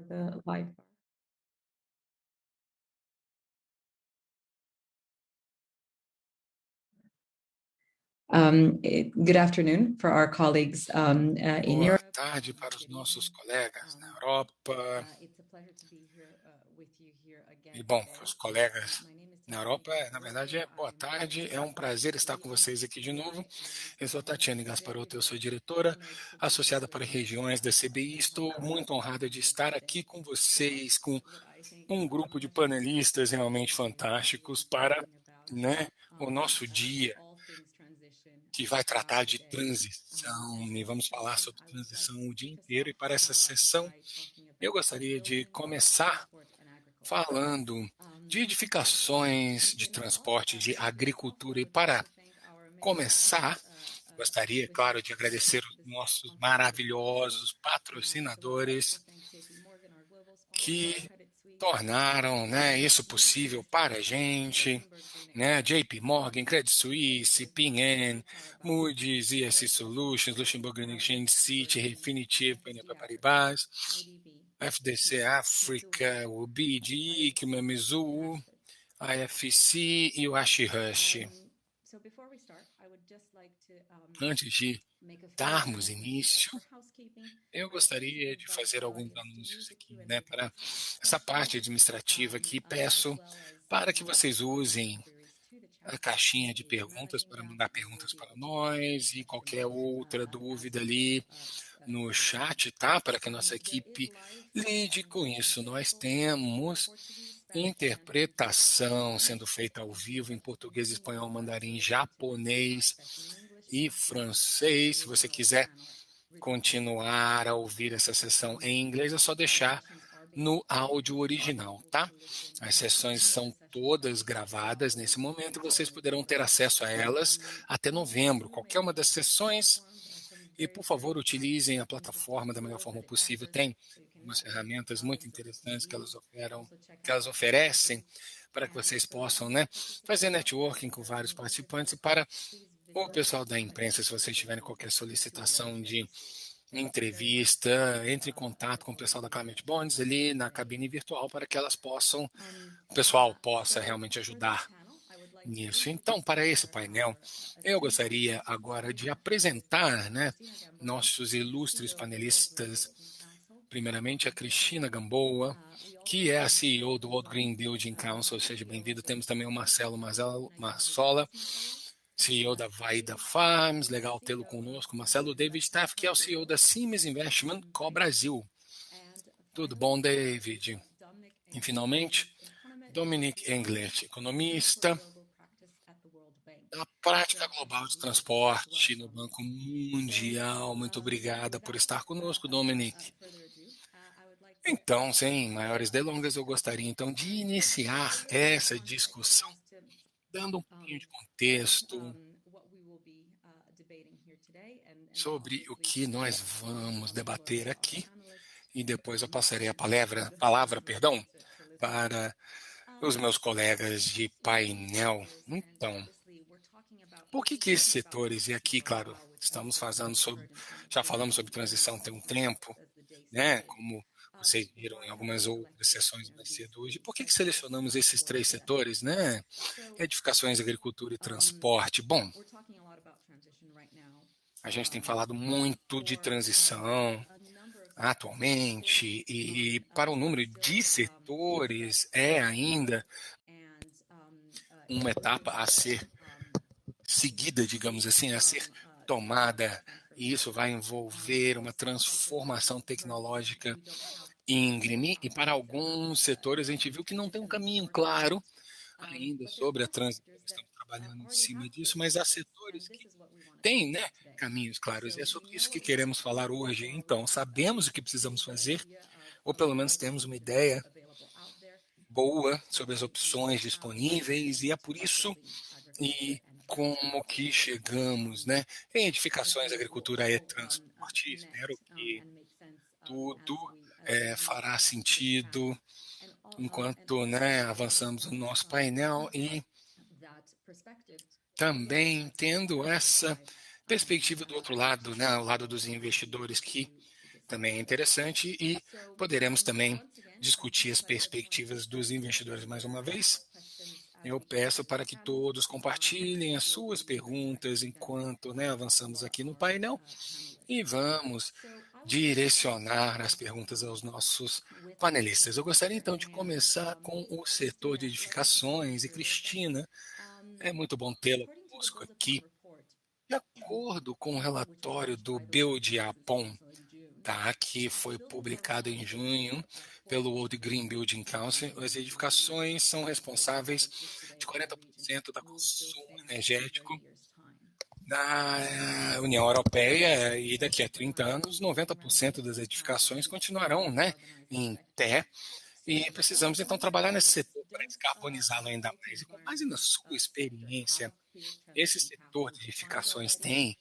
the live. Good afternoon for our colleagues in Boa Europe. tarde para os nossos colegas na Europa. It's a pleasure to be here with you here again E, bom, today. para os colegas My name is na Tatiana Europa, na verdade, é boa tarde. É um prazer estar com vocês aqui de novo. Eu sou Tatiane Gasparotto, eu sou diretora associada para regiões da CBI. Estou muito honrada de estar aqui com vocês, com um grupo de panelistas realmente fantásticos para, né, o nosso dia, que vai tratar de transição, e vamos falar sobre transição o dia inteiro. E para essa sessão, eu gostaria de começar falando de edificações de transporte, de agricultura. E para começar, gostaria, claro, de agradecer os nossos maravilhosos patrocinadores que tornaram, né, isso possível para a gente, né, JP Morgan, Credit Suisse, Ping An, Moody's, ESG Solutions, Luxembourg Exchange, Citi, Refinitiv, BNP Paribas, FDC África, o BD, Mizuho, IFC e o Ashi-Rush. Antes de darmos início, eu gostaria de fazer alguns anúncios aqui, né, para essa parte administrativa aqui. Peço para que vocês usem a caixinha de perguntas para mandar perguntas para nós e qualquer outra dúvida ali no chat, tá? Para que a nossa equipe lide com isso. Nós temos interpretação sendo feita ao vivo em português, espanhol, mandarim, japonês e francês. Se você quiser continuar a ouvir essa sessão em inglês, é só deixar no áudio original, tá? As sessões são todas gravadas nesse momento e vocês poderão ter acesso a elas até novembro. Qualquer uma das sessões. E, por favor, utilizem a plataforma da melhor forma possível. Tem umas ferramentas muito interessantes que elas oferecem para que vocês possam, né, fazer networking com vários participantes. E para o pessoal da imprensa, se vocês tiverem qualquer solicitação de entrevista, entre em contato com o pessoal da Climate Bonds ali na cabine virtual para que elas possam, o pessoal possa realmente ajudar nisso. Então, para esse painel, eu gostaria agora de apresentar, né, nossos ilustres panelistas. Primeiramente, a Cristina Gamboa, que é a CEO do World Green Building Council. Seja bem-vindo. Temos também o Marcelo Marsola, CEO da Vaida Farms. Legal tê-lo conosco. Marcelo David Staff, que é o CEO da Siemens Investment Co Brasil. Tudo bom, David? E, finalmente, Dominic Englert, economista da prática global de transporte no Banco Mundial. Muito obrigada por estar conosco, Dominic. Então, sem maiores delongas, eu gostaria então de iniciar essa discussão dando um pouquinho de contexto sobre o que nós vamos debater aqui e depois eu passarei a palavra, para os meus colegas de painel. Então, por que esses setores, e aqui, claro, já falamos sobre transição tem um tempo, né, como vocês viram em algumas outras sessões mais cedo hoje, por que selecionamos esses três setores, né? Edificações, agricultura e transporte. Bom, a gente tem falado muito de transição atualmente e para o número de setores é ainda uma etapa a ser seguida, digamos assim, a ser tomada, e isso vai envolver uma transformação tecnológica íngreme, e para alguns setores a gente viu que não tem um caminho claro ainda sobre a transição. Estamos trabalhando em cima disso, mas há setores que têm, né, caminhos claros, e é sobre isso que queremos falar hoje. Então, sabemos o que precisamos fazer, ou pelo menos temos uma ideia boa sobre as opções disponíveis, e é por isso e como que chegamos, né, em edificações, agricultura e transporte. Espero que tudo fará sentido enquanto, né, avançamos no nosso painel e também tendo essa perspectiva do outro lado, né, ao lado dos investidores que também é interessante e poderemos também discutir as perspectivas dos investidores mais uma vez. Eu peço para que todos compartilhem as suas perguntas enquanto, né, avançamos aqui no painel e vamos direcionar as perguntas aos nossos panelistas. Eu gostaria então de começar com o setor de edificações e Cristina, é muito bom tê-la conosco aqui. De acordo com o relatório do Build Japão, tá, que foi publicado em junho pelo World Green Building Council, as edificações são responsáveis de 40% do consumo energético da União Europeia e daqui a 30 anos, 90% das edificações continuarão, né, em pé e precisamos então trabalhar nesse setor para descarbonizá-lo ainda mais. E com base na sua experiência, esse setor de edificações tem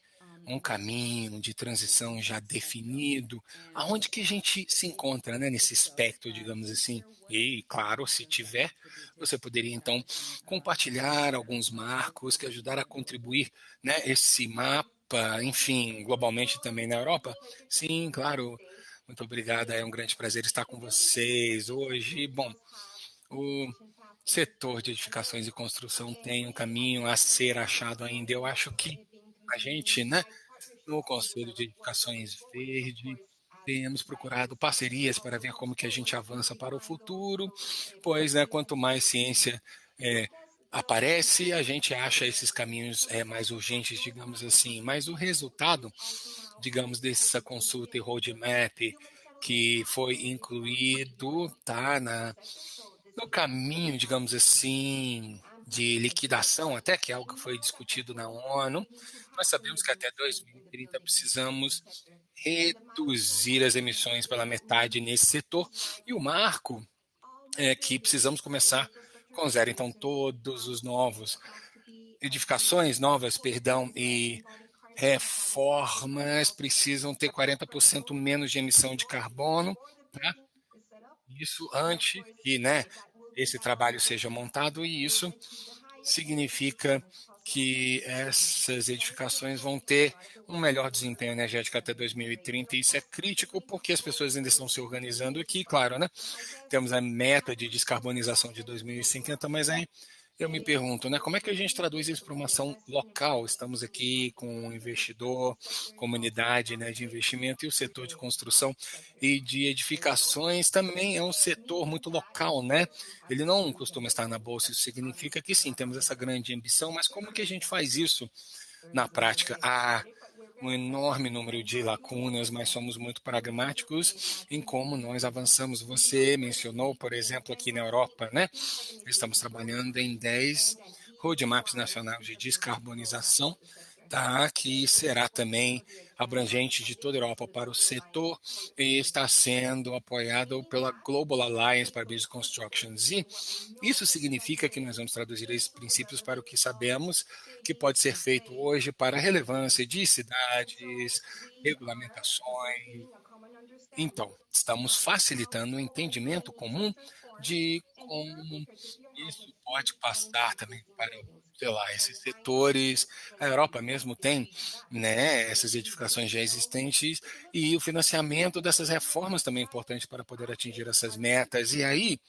um caminho de transição já definido, aonde que a gente se encontra, né, nesse espectro, digamos assim. E, claro, se tiver, você poderia, então, compartilhar alguns marcos que ajudaram a contribuir, né, esse mapa, enfim, globalmente também na Europa? Sim, claro. Muito obrigado, é um grande prazer estar com vocês hoje. Bom, o setor de edificações e construção tem um caminho a ser achado ainda. Eu acho que a gente, né, no Conselho de Edificações Verde, temos procurado parcerias para ver como que a gente avança para o futuro, pois, né, quanto mais ciência aparece, a gente acha esses caminhos mais urgentes, digamos assim. Mas o resultado, digamos, dessa consulta e roadmap que foi incluído, tá, no caminho, digamos assim, de liquidação, até que é algo que foi discutido na ONU, nós sabemos que até 2030 precisamos reduzir as emissões pela metade nesse setor, e o marco é que precisamos começar com zero. Então, todos os novos edificações novas, perdão, e reformas precisam ter 40% menos de emissão de carbono, tá? Isso antes que, né, esse trabalho seja montado, e isso significa que essas edificações vão ter um melhor desempenho energético até 2030, e isso é crítico porque as pessoas ainda estão se organizando aqui, claro, né? Temos a meta de descarbonização de 2050, mas aí eu me pergunto, né, como é que a gente traduz isso para uma ação local? Estamos aqui com um investidor, comunidade, né, de investimento, e o setor de construção e de edificações também é um setor muito local, né? Ele não costuma estar na bolsa, isso significa que sim, temos essa grande ambição, mas como que a gente faz isso na prática? Há um enorme número de lacunas, mas somos muito pragmáticos em como nós avançamos. Você mencionou, por exemplo, aqui na Europa, né? Estamos trabalhando em 10 roadmaps nacionais de descarbonização, tá? Que será também abrangente de toda a Europa para o setor e está sendo apoiado pela Global Alliance para Business Constructions. E isso significa que nós vamos traduzir esses princípios para o que sabemos que pode ser feito hoje para a relevância de cidades, regulamentações. Então, estamos facilitando o entendimento comum de como isso pode passar também para, sei lá, esses setores. A Europa mesmo tem, né, essas edificações já existentes, e o financiamento dessas reformas também é importante para poder atingir essas metas. E aí,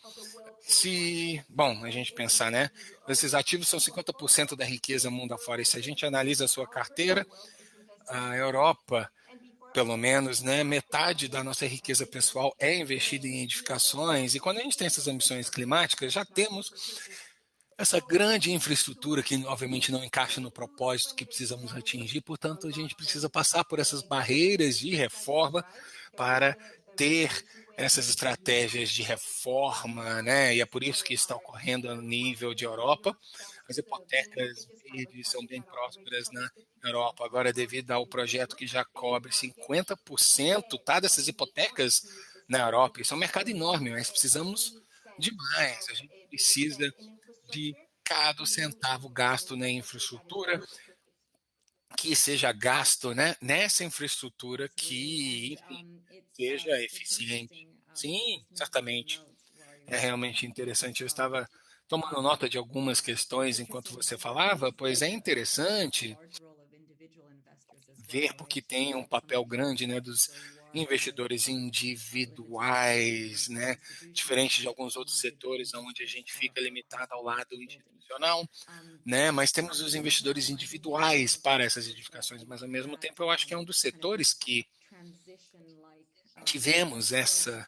se, bom, a gente pensar, né, esses ativos são 50% da riqueza mundo afora, e se a gente analisa a sua carteira, a Europa, pelo menos, né, metade da nossa riqueza pessoal é investida em edificações, e quando a gente tem essas ambições climáticas, já temos essa grande infraestrutura que, obviamente, não encaixa no propósito que precisamos atingir, portanto, a gente precisa passar por essas barreiras de reforma para ter essas estratégias de reforma, né? E é por isso que está ocorrendo a nível de Europa. As hipotecas verdes são bem prósperas na Europa, agora devido ao projeto que já cobre 50%, tá, dessas hipotecas na Europa. Isso é um mercado enorme, mas precisamos de mais. A gente precisa de cada centavo gasto na infraestrutura, que seja gasto, né, nessa infraestrutura que, enfim, seja eficiente. Sim, certamente. É realmente interessante. Eu estava tomando nota de algumas questões enquanto você falava, pois é interessante ver porque tem um papel grande, né, dos investidores individuais, né? Diferente de alguns outros setores onde a gente fica limitado ao lado institucional, né? Mas temos os investidores individuais para essas edificações, mas ao mesmo tempo eu acho que é um dos setores que tivemos essa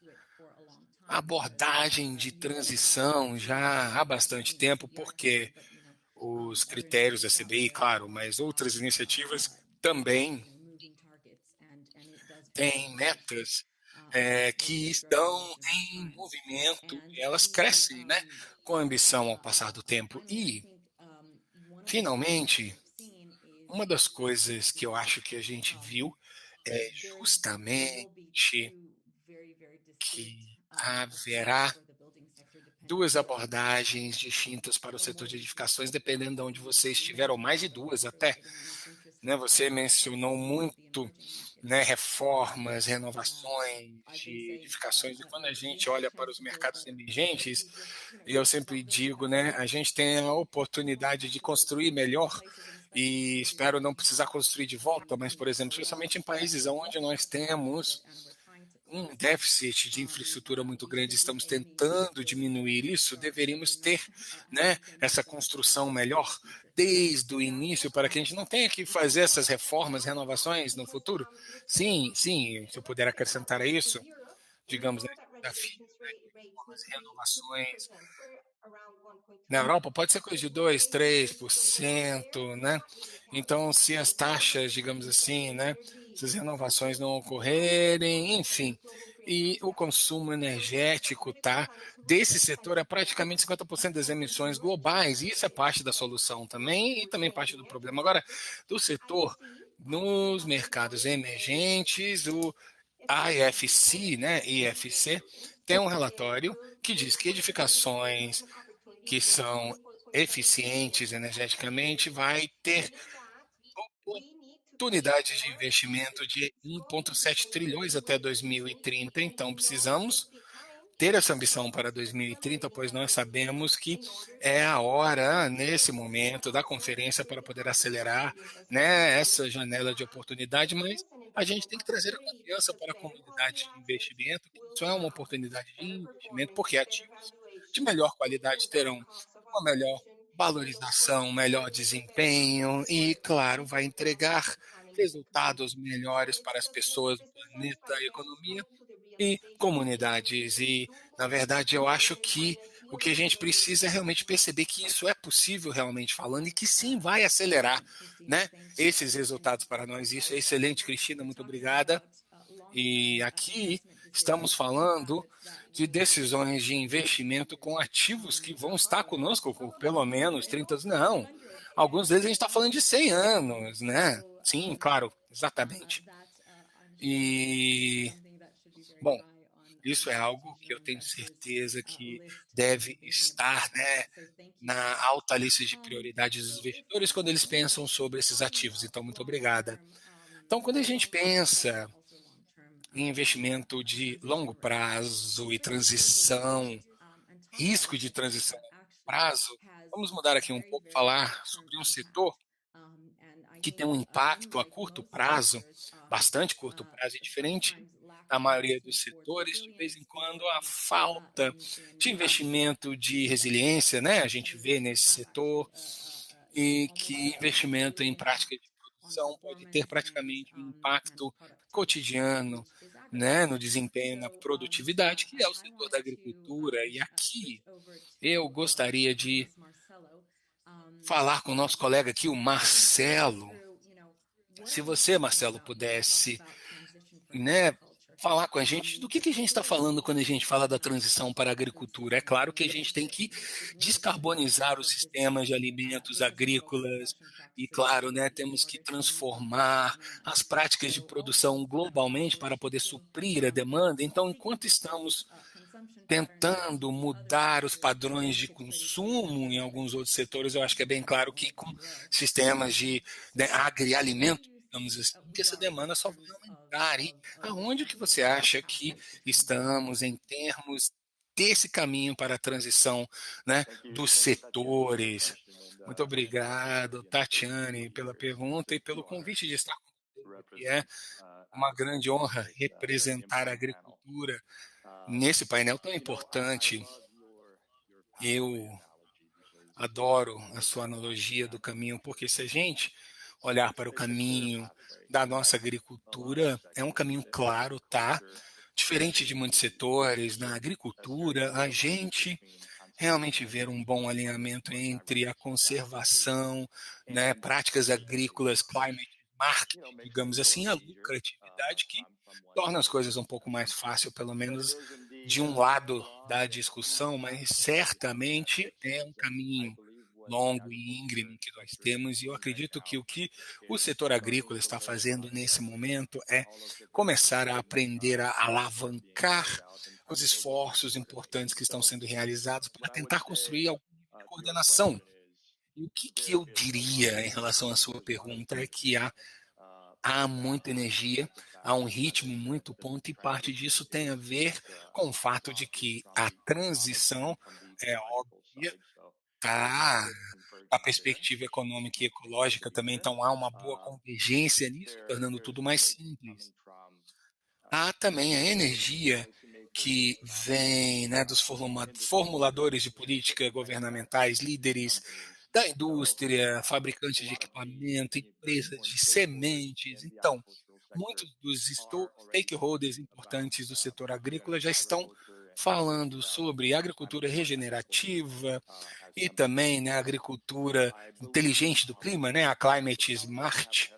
abordagem de transição já há bastante tempo, porque os critérios da CBI, claro, mas outras iniciativas também têm metas que estão em movimento e elas crescem, né, com ambição ao passar do tempo. E, finalmente, uma das coisas que eu acho que a gente viu é justamente que haverá duas abordagens distintas para o setor de edificações, dependendo de onde você estiver, ou mais de duas até. Né? Você mencionou muito, né, reformas, renovações de edificações, e quando a gente olha para os mercados emergentes, eu sempre digo, né, a gente tem a oportunidade de construir melhor e espero não precisar construir de volta, mas, por exemplo, especialmente em países onde nós temos um déficit de infraestrutura muito grande, estamos tentando diminuir isso, deveríamos ter, né, essa construção melhor desde o início para que a gente não tenha que fazer essas reformas, renovações no futuro. Sim, sim, se eu puder acrescentar a isso, digamos, né, desafio, né, de reformas, renovações, na Europa pode ser coisa de 2, 3%, né? Então, se as taxas, digamos assim, né, se as renovações não ocorrerem, enfim, e o consumo energético tá desse setor é praticamente 50% das emissões globais, e isso é parte da solução também e também parte do problema. Agora, do setor nos mercados emergentes, o IFC, né, IFC, tem um relatório que diz que edificações que são eficientes energeticamente vai ter oportunidades de investimento de 1,7 trilhões até 2030. Então, precisamos ter essa ambição para 2030, pois nós sabemos que é a hora, nesse momento, da conferência para poder acelerar, né, essa janela de oportunidade, mas a gente tem que trazer a confiança para a comunidade de investimento, que isso é uma oportunidade de investimento, porque ativos de melhor qualidade terão uma melhor valorização, melhor desempenho e, claro, vai entregar resultados melhores para as pessoas, o planeta, a economia e comunidades. E, na verdade, eu acho que o que a gente precisa é realmente perceber que isso é possível, realmente falando, e que sim, vai acelerar, né, esses resultados para nós. Isso é excelente, Cristina, muito obrigada. E aqui estamos falando de decisões de investimento com ativos que vão estar conosco por pelo menos 30 anos. Não, alguns deles a gente está falando de 100 anos, né? Sim, claro, exatamente. E, bom, isso é algo que eu tenho certeza que deve estar, né, na alta lista de prioridades dos investidores quando eles pensam sobre esses ativos. Então, muito obrigada. Então, quando a gente pensa em investimento de longo prazo e transição, risco de transição a longo prazo, vamos mudar aqui um pouco, falar sobre um setor que tem um impacto a curto prazo, bastante curto prazo, e diferente da maioria dos setores, de vez em quando a falta de investimento de resiliência, né? A gente vê nesse setor, e que investimento em prática de produção pode ter praticamente um impacto cotidiano, né, no desempenho, na produtividade, que é o setor da agricultura. E aqui eu gostaria de falar com o nosso colega aqui, o Marcelo. Se você, Marcelo, pudesse, né, falar com a gente do que a gente está falando quando a gente fala da transição para a agricultura. É claro que a gente tem que descarbonizar os sistemas de alimentos agrícolas e, claro, né, temos que transformar as práticas de produção globalmente para poder suprir a demanda. Então, enquanto estamos tentando mudar os padrões de consumo em alguns outros setores, eu acho que é bem claro que com sistemas de, né, agrialimento, digamos assim, que essa demanda só vai aumentar. E aonde que você acha que estamos em termos desse caminho para a transição, né, dos setores? Muito obrigado, Tatiane, pela pergunta e pelo convite de estar com você, que é uma grande honra representar a agricultura nesse painel tão importante. Eu adoro a sua analogia do caminho, porque se a gente olhar para o caminho da nossa agricultura, é um caminho claro, tá? Diferente de muitos setores, na agricultura, a gente realmente ver um bom alinhamento entre a conservação, né, práticas agrícolas, climate market, digamos assim, a lucratividade que torna as coisas um pouco mais fácil, pelo menos de um lado da discussão, mas certamente é um caminho longo e íngreme que nós temos, e eu acredito que o o setor agrícola está fazendo nesse momento é começar a aprender a alavancar os esforços importantes que estão sendo realizados para tentar construir alguma coordenação. E o que eu diria em relação à sua pergunta é que há muita energia, há um ritmo muito ponto, e parte disso tem a ver com o fato de que a transição é óbvia, tá? A perspectiva econômica e ecológica também, então há uma boa convergência nisso, tornando tudo mais simples. Há também a energia que vem, né, dos formuladores de política governamentais, líderes da indústria, fabricantes de equipamento, empresas de sementes. Então, muitos dos stakeholders importantes do setor agrícola já estão falando sobre agricultura regenerativa e também, né, agricultura inteligente do clima, né, a Climate Smart.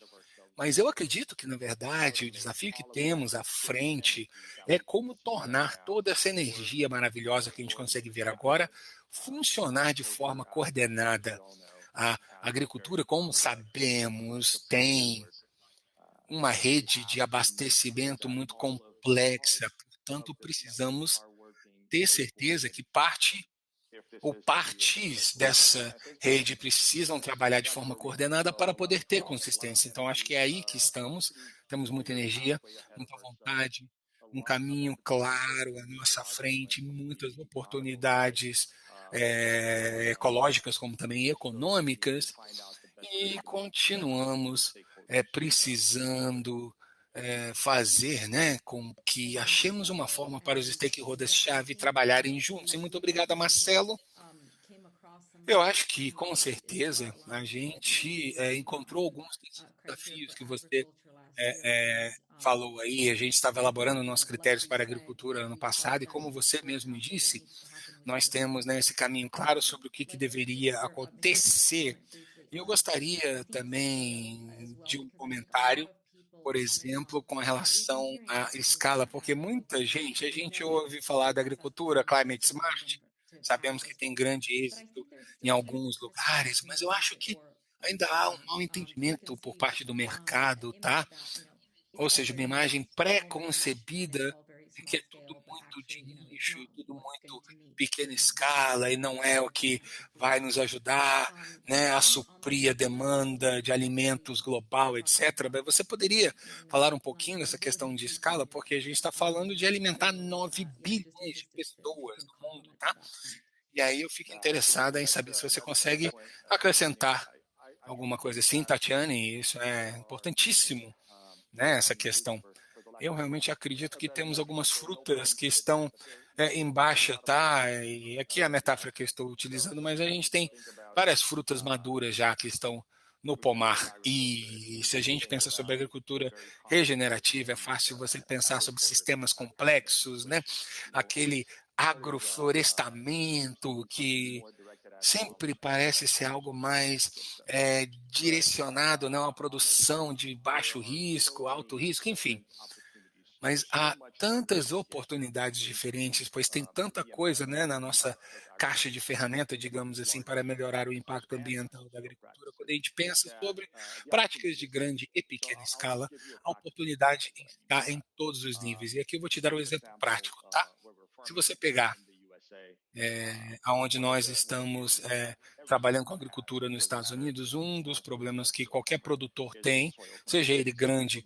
Mas eu acredito que, na verdade, o desafio que temos à frente é como tornar toda essa energia maravilhosa que a gente consegue ver agora funcionar de forma coordenada. A agricultura, como sabemos, tem uma rede de abastecimento muito complexa, portanto, precisamos ter certeza que parte ou partes dessa rede precisam trabalhar de forma coordenada para poder ter consistência. Então, acho que é aí que estamos. Temos muita energia, muita vontade, um caminho claro à nossa frente, muitas oportunidades ecológicas, como também econômicas, e continuamos precisando fazer, né, com que achemos uma forma para os stakeholders-chave trabalharem juntos. E muito obrigado, Marcelo. Eu acho que, com certeza, a gente encontrou alguns desses desafios que você falou aí. A gente estava elaborando nossos critérios para a agricultura ano passado, e como você mesmo disse, nós temos, né, esse caminho claro sobre o que deveria acontecer. E eu gostaria também de um comentário, por exemplo, com relação à escala, porque muita gente, a gente ouve falar da agricultura climate smart, sabemos que tem grande êxito em alguns lugares, mas eu acho que ainda há um mau entendimento por parte do mercado, tá? Ou seja, uma imagem pré-concebida de que é tudo muito de nicho, tudo muito pequena escala, e não é o que vai nos ajudar, né, a suprir a demanda de alimentos global, etc. Mas você poderia falar um pouquinho dessa questão de escala, porque a gente está falando de alimentar 9 bilhões de pessoas no mundo, tá? E aí eu fico interessada em saber se você consegue acrescentar alguma coisa assim, Tatiane. Isso é importantíssimo, né, essa questão. Eu realmente acredito que temos algumas frutas que estão em baixa, tá? E aqui é a metáfora que eu estou utilizando, mas a gente tem várias frutas maduras já que estão no pomar. E se a gente pensa sobre agricultura regenerativa, é fácil você pensar sobre sistemas complexos, né? Aquele agroflorestamento que sempre parece ser algo mais direcionado, não, à produção de baixo risco, alto risco, enfim. Mas há tantas oportunidades diferentes, pois tem tanta coisa, né, na nossa caixa de ferramenta, digamos assim, para melhorar o impacto ambiental da agricultura. Quando a gente pensa sobre práticas de grande e pequena escala, a oportunidade está em todos os níveis. E aqui eu vou te dar um exemplo prático, tá? Se você pegar aonde nós estamos trabalhando com agricultura nos Estados Unidos, um dos problemas que qualquer produtor tem, seja ele grande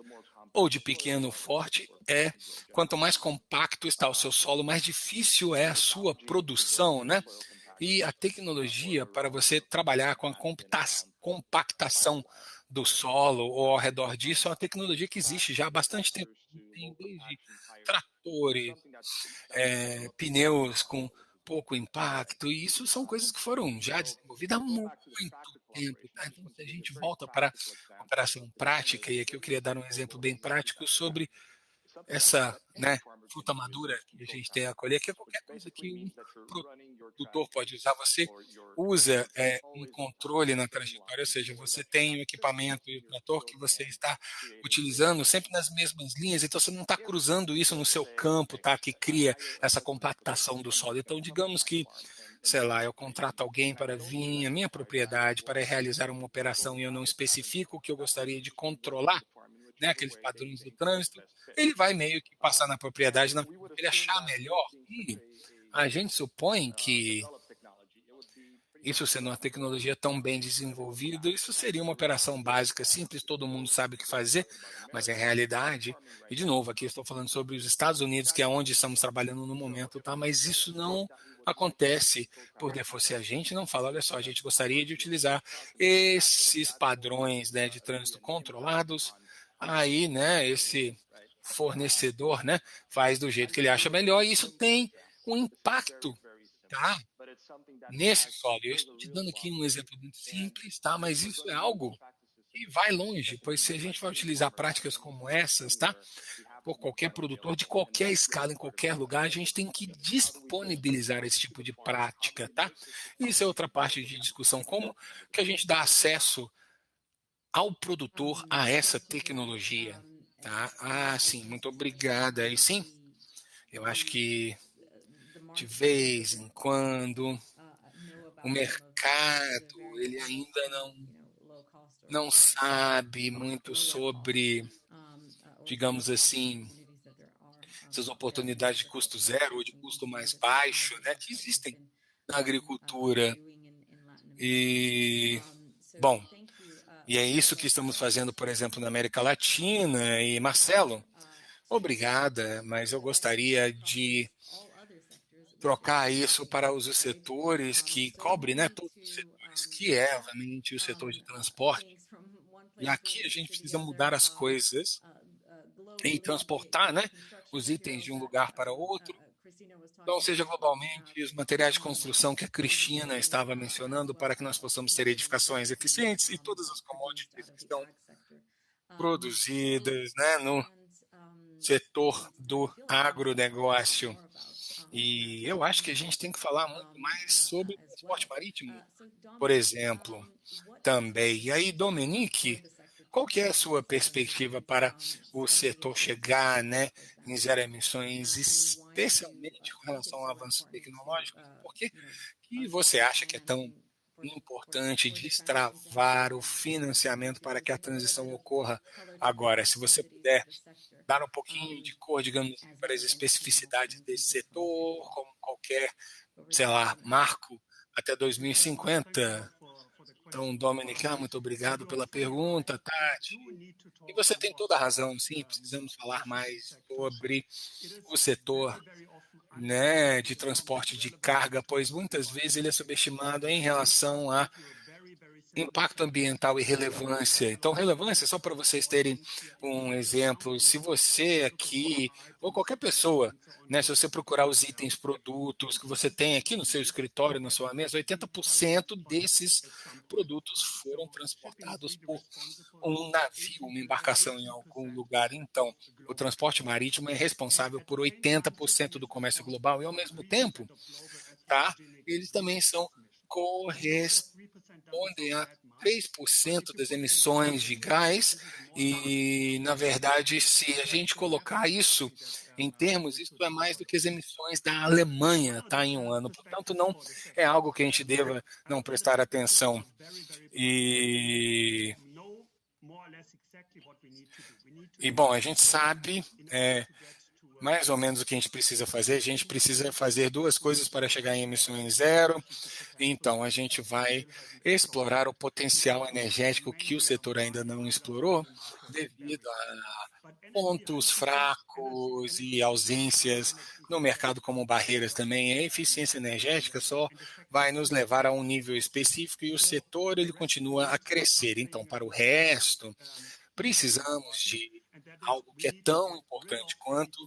ou de pequeno forte, é quanto mais compacto está o seu solo, mais difícil é a sua produção, né? E a tecnologia para você trabalhar com a compactação do solo ou ao redor disso é uma tecnologia que existe já há bastante tempo. Tem desde tratores, pneus com pouco impacto, e isso são coisas que foram já desenvolvidas há muito tempo. Tá? Então, se a gente volta para a operação prática, e aqui eu queria dar um exemplo bem prático sobre essa, né, fruta madura que a gente tem a colher, que é qualquer coisa que um produtor pode usar. Você usa um controle na trajetória, ou seja, você tem o equipamento e o trator que você está utilizando sempre nas mesmas linhas, então você não está cruzando isso no seu campo, tá? Que cria essa compactação do solo. Então, digamos que, sei lá, eu contrato alguém para vir à minha propriedade para realizar uma operação e eu não especifico o que eu gostaria de controlar, né, aqueles padrões do trânsito, ele vai meio que passar na propriedade na que ele achar melhor. E a gente supõe que isso sendo uma tecnologia tão bem desenvolvida, isso seria uma operação básica, simples, todo mundo sabe o que fazer, mas é realidade. E, de novo, aqui eu estou falando sobre os Estados Unidos, que é onde estamos trabalhando no momento, tá? Mas isso não acontece porque fosse a gente não fala, olha só, a gente gostaria de utilizar esses padrões, né, de trânsito controlados, aí, né, esse fornecedor, né, faz do jeito que ele acha melhor, e isso tem um impacto, tá? Nesse solo. Eu estou te dando aqui um exemplo muito simples, tá? Mas isso é algo que vai longe, pois se a gente vai utilizar práticas como essas, tá? Por qualquer produtor de qualquer escala, em qualquer lugar, a gente tem que disponibilizar esse tipo de prática, tá? Isso é outra parte de discussão, como que a gente dá acesso ao produtor a essa tecnologia, tá? Ah, sim, muito obrigada. Aí sim, eu acho que de vez em quando o mercado ele ainda não sabe muito sobre, digamos assim, essas oportunidades de custo zero ou de custo mais baixo, né, que existem na agricultura. E, bom, e é isso que estamos fazendo, por exemplo, na América Latina. E, Marcelo, obrigada, mas eu gostaria de trocar isso para os setores que cobrem, né, todos os setores, que é, obviamente, o setor de transporte. E aqui a gente precisa mudar as coisas e transportar, né, os itens de um lugar para outro. Então, seja globalmente, os materiais de construção que a Cristina estava mencionando, para que nós possamos ter edificações eficientes e todas as commodities que estão produzidas, né, no setor do agronegócio. E eu acho que a gente tem que falar muito mais sobre transporte marítimo, por exemplo, também. E aí, Dominique, qual que é a sua perspectiva para o setor chegar, né, em zero emissões, especialmente com relação ao avanço tecnológico? Por que você acha que é tão importante destravar o financiamento para que a transição ocorra agora? Se você puder dar um pouquinho de cor, digamos, para as especificidades desse setor, como qualquer, sei lá, marco até 2050. Então, Dominic, muito obrigado pela pergunta, Tati. E você tem toda a razão, sim, precisamos falar mais sobre o setor, né, de transporte de carga, pois muitas vezes ele é subestimado em relação a impacto ambiental e relevância. Então, relevância, só para vocês terem um exemplo, se você aqui, ou qualquer pessoa, né, se você procurar os itens, produtos que você tem aqui no seu escritório, na sua mesa, 80% desses produtos foram transportados por um navio, uma embarcação em algum lugar. Então, o transporte marítimo é responsável por 80% do comércio global e, ao mesmo tempo, tá, eles também são correspondem a 3% das emissões de gás e, na verdade, se a gente colocar isso em termos, isso é mais do que as emissões da Alemanha, tá, em um ano. Portanto, não é algo que a gente deva não prestar atenção. E bom, a gente sabe mais ou menos o que a gente precisa fazer. A gente precisa fazer duas coisas para chegar em emissões zero. Então, a gente vai explorar o potencial energético que o setor ainda não explorou, devido pontos fracos e ausências no mercado como barreiras também. A eficiência energética só vai nos levar a um nível específico e o setor ele continua a crescer. Então, para o resto, precisamos de algo que é tão importante quanto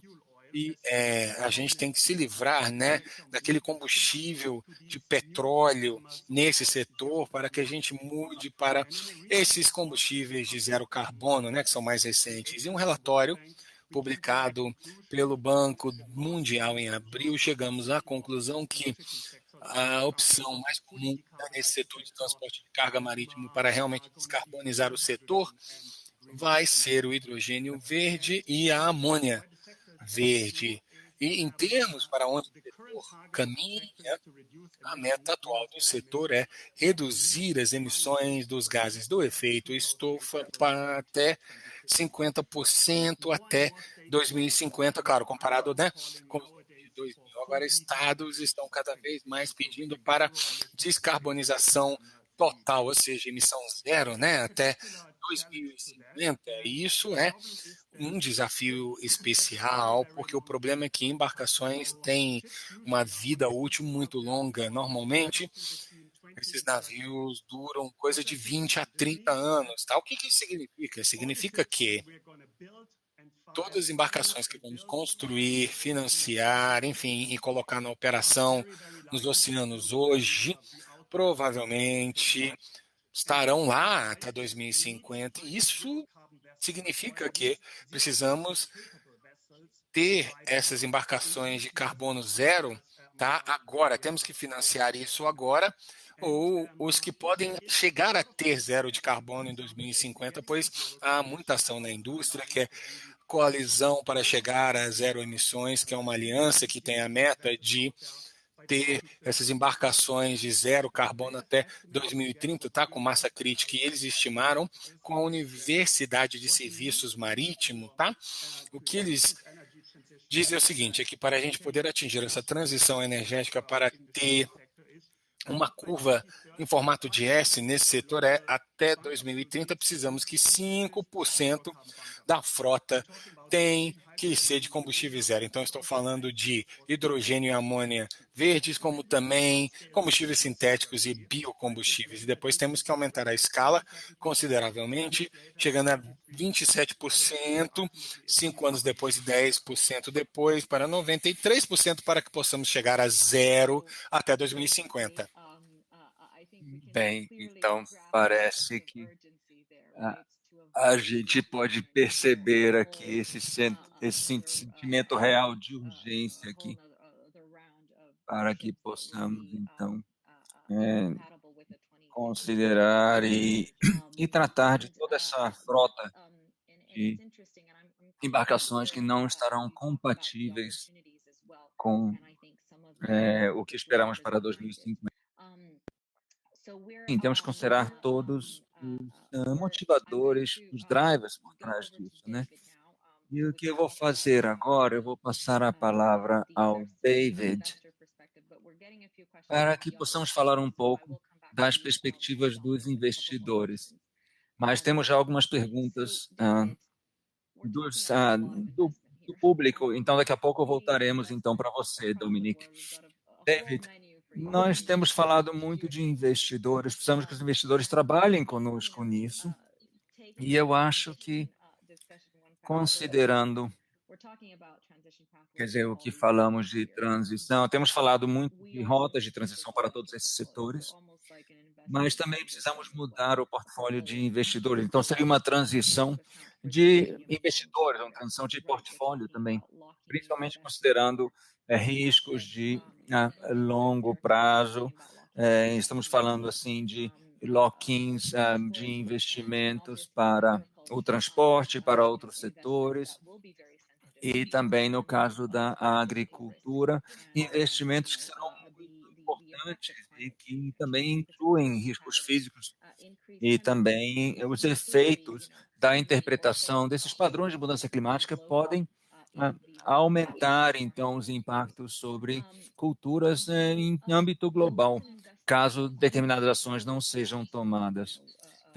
e a gente tem que se livrar, né, daquele combustível de petróleo nesse setor para que a gente mude para esses combustíveis de zero carbono, né, que são mais recentes. E um relatório publicado pelo Banco Mundial em abril, chegamos à conclusão que a opção mais comum, né, nesse setor de transporte de carga marítimo para realmente descarbonizar o setor vai ser o hidrogênio verde e a amônia verde. E em termos para onde o setor caminha, a meta atual do setor é reduzir as emissões dos gases do efeito estufa para até 50% até 2050, claro, comparado, né, com 2000. Agora, estados estão cada vez mais pedindo para descarbonização total, ou seja, emissão zero, né, até 2050. E isso é um desafio especial, porque o problema é que embarcações têm uma vida útil muito longa. Normalmente, esses navios duram coisa de 20 a 30 anos. Tá? O que isso significa? Significa que todas as embarcações que vamos construir, financiar, enfim, e colocar na operação nos oceanos hoje, provavelmente estarão lá até 2050. E isso significa que precisamos ter essas embarcações de carbono zero, tá? Agora, temos que financiar isso agora, ou os que podem chegar a ter zero de carbono em 2050, pois há muita ação na indústria, que é Coalizão para Chegar a Zero Emissões, que é uma aliança que tem a meta de ter essas embarcações de zero carbono até 2030, tá? Com massa crítica, e eles estimaram com a Universidade de Serviços Marítimos, tá? O que eles dizem é o seguinte, é que para a gente poder atingir essa transição energética para ter uma curva em formato de S nesse setor é até 2030 precisamos que 5% da frota tem que ser de combustível zero. Então, estou falando de hidrogênio e amônia verdes, como também combustíveis sintéticos e biocombustíveis. E depois temos que aumentar a escala consideravelmente, chegando a 27%, 5 anos depois e 10% depois, para 93% para que possamos chegar a zero até 2050. Bem, então parece que a gente pode perceber aqui esse sentimento real de urgência aqui, para que possamos, então, considerar e tratar de toda essa frota de embarcações que não estarão compatíveis com o que esperamos para 2050. Sim, temos que considerar todos os motivadores, os drivers por trás disso, né? E o que eu vou fazer agora, eu vou passar a palavra ao David, para que possamos falar um pouco das perspectivas dos investidores. Mas temos já algumas perguntas do público, então daqui a pouco voltaremos então para você, Dominique. David, nós temos falado muito de investidores, precisamos que os investidores trabalhem conosco nisso, e eu acho que, considerando, quer dizer, o que falamos de transição, temos falado muito de rotas de transição para todos esses setores, mas também precisamos mudar o portfólio de investidores. Então, seria uma transição de investidores, uma transição de portfólio também, principalmente considerando riscos de longo prazo. Estamos falando assim de lock-ins de investimentos para o transporte, para outros setores, e também no caso da agricultura, investimentos que serão muito importantes e que também incluem riscos físicos e também os efeitos da interpretação desses padrões de mudança climática podem aumentar, então, os impactos sobre culturas em âmbito global, caso determinadas ações não sejam tomadas.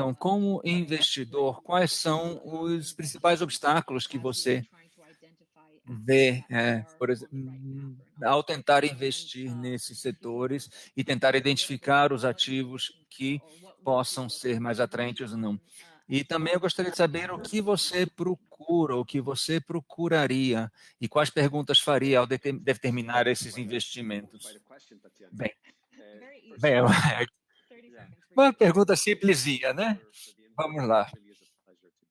Então, como investidor, quais são os principais obstáculos que você vê, por exemplo, ao tentar investir nesses setores e tentar identificar os ativos que possam ser mais atraentes ou não? E também eu gostaria de saber o que você procura, o que você procuraria e quais perguntas faria ao determinar esses investimentos. Bem, bem, uma pergunta simplesinha, né? Vamos lá.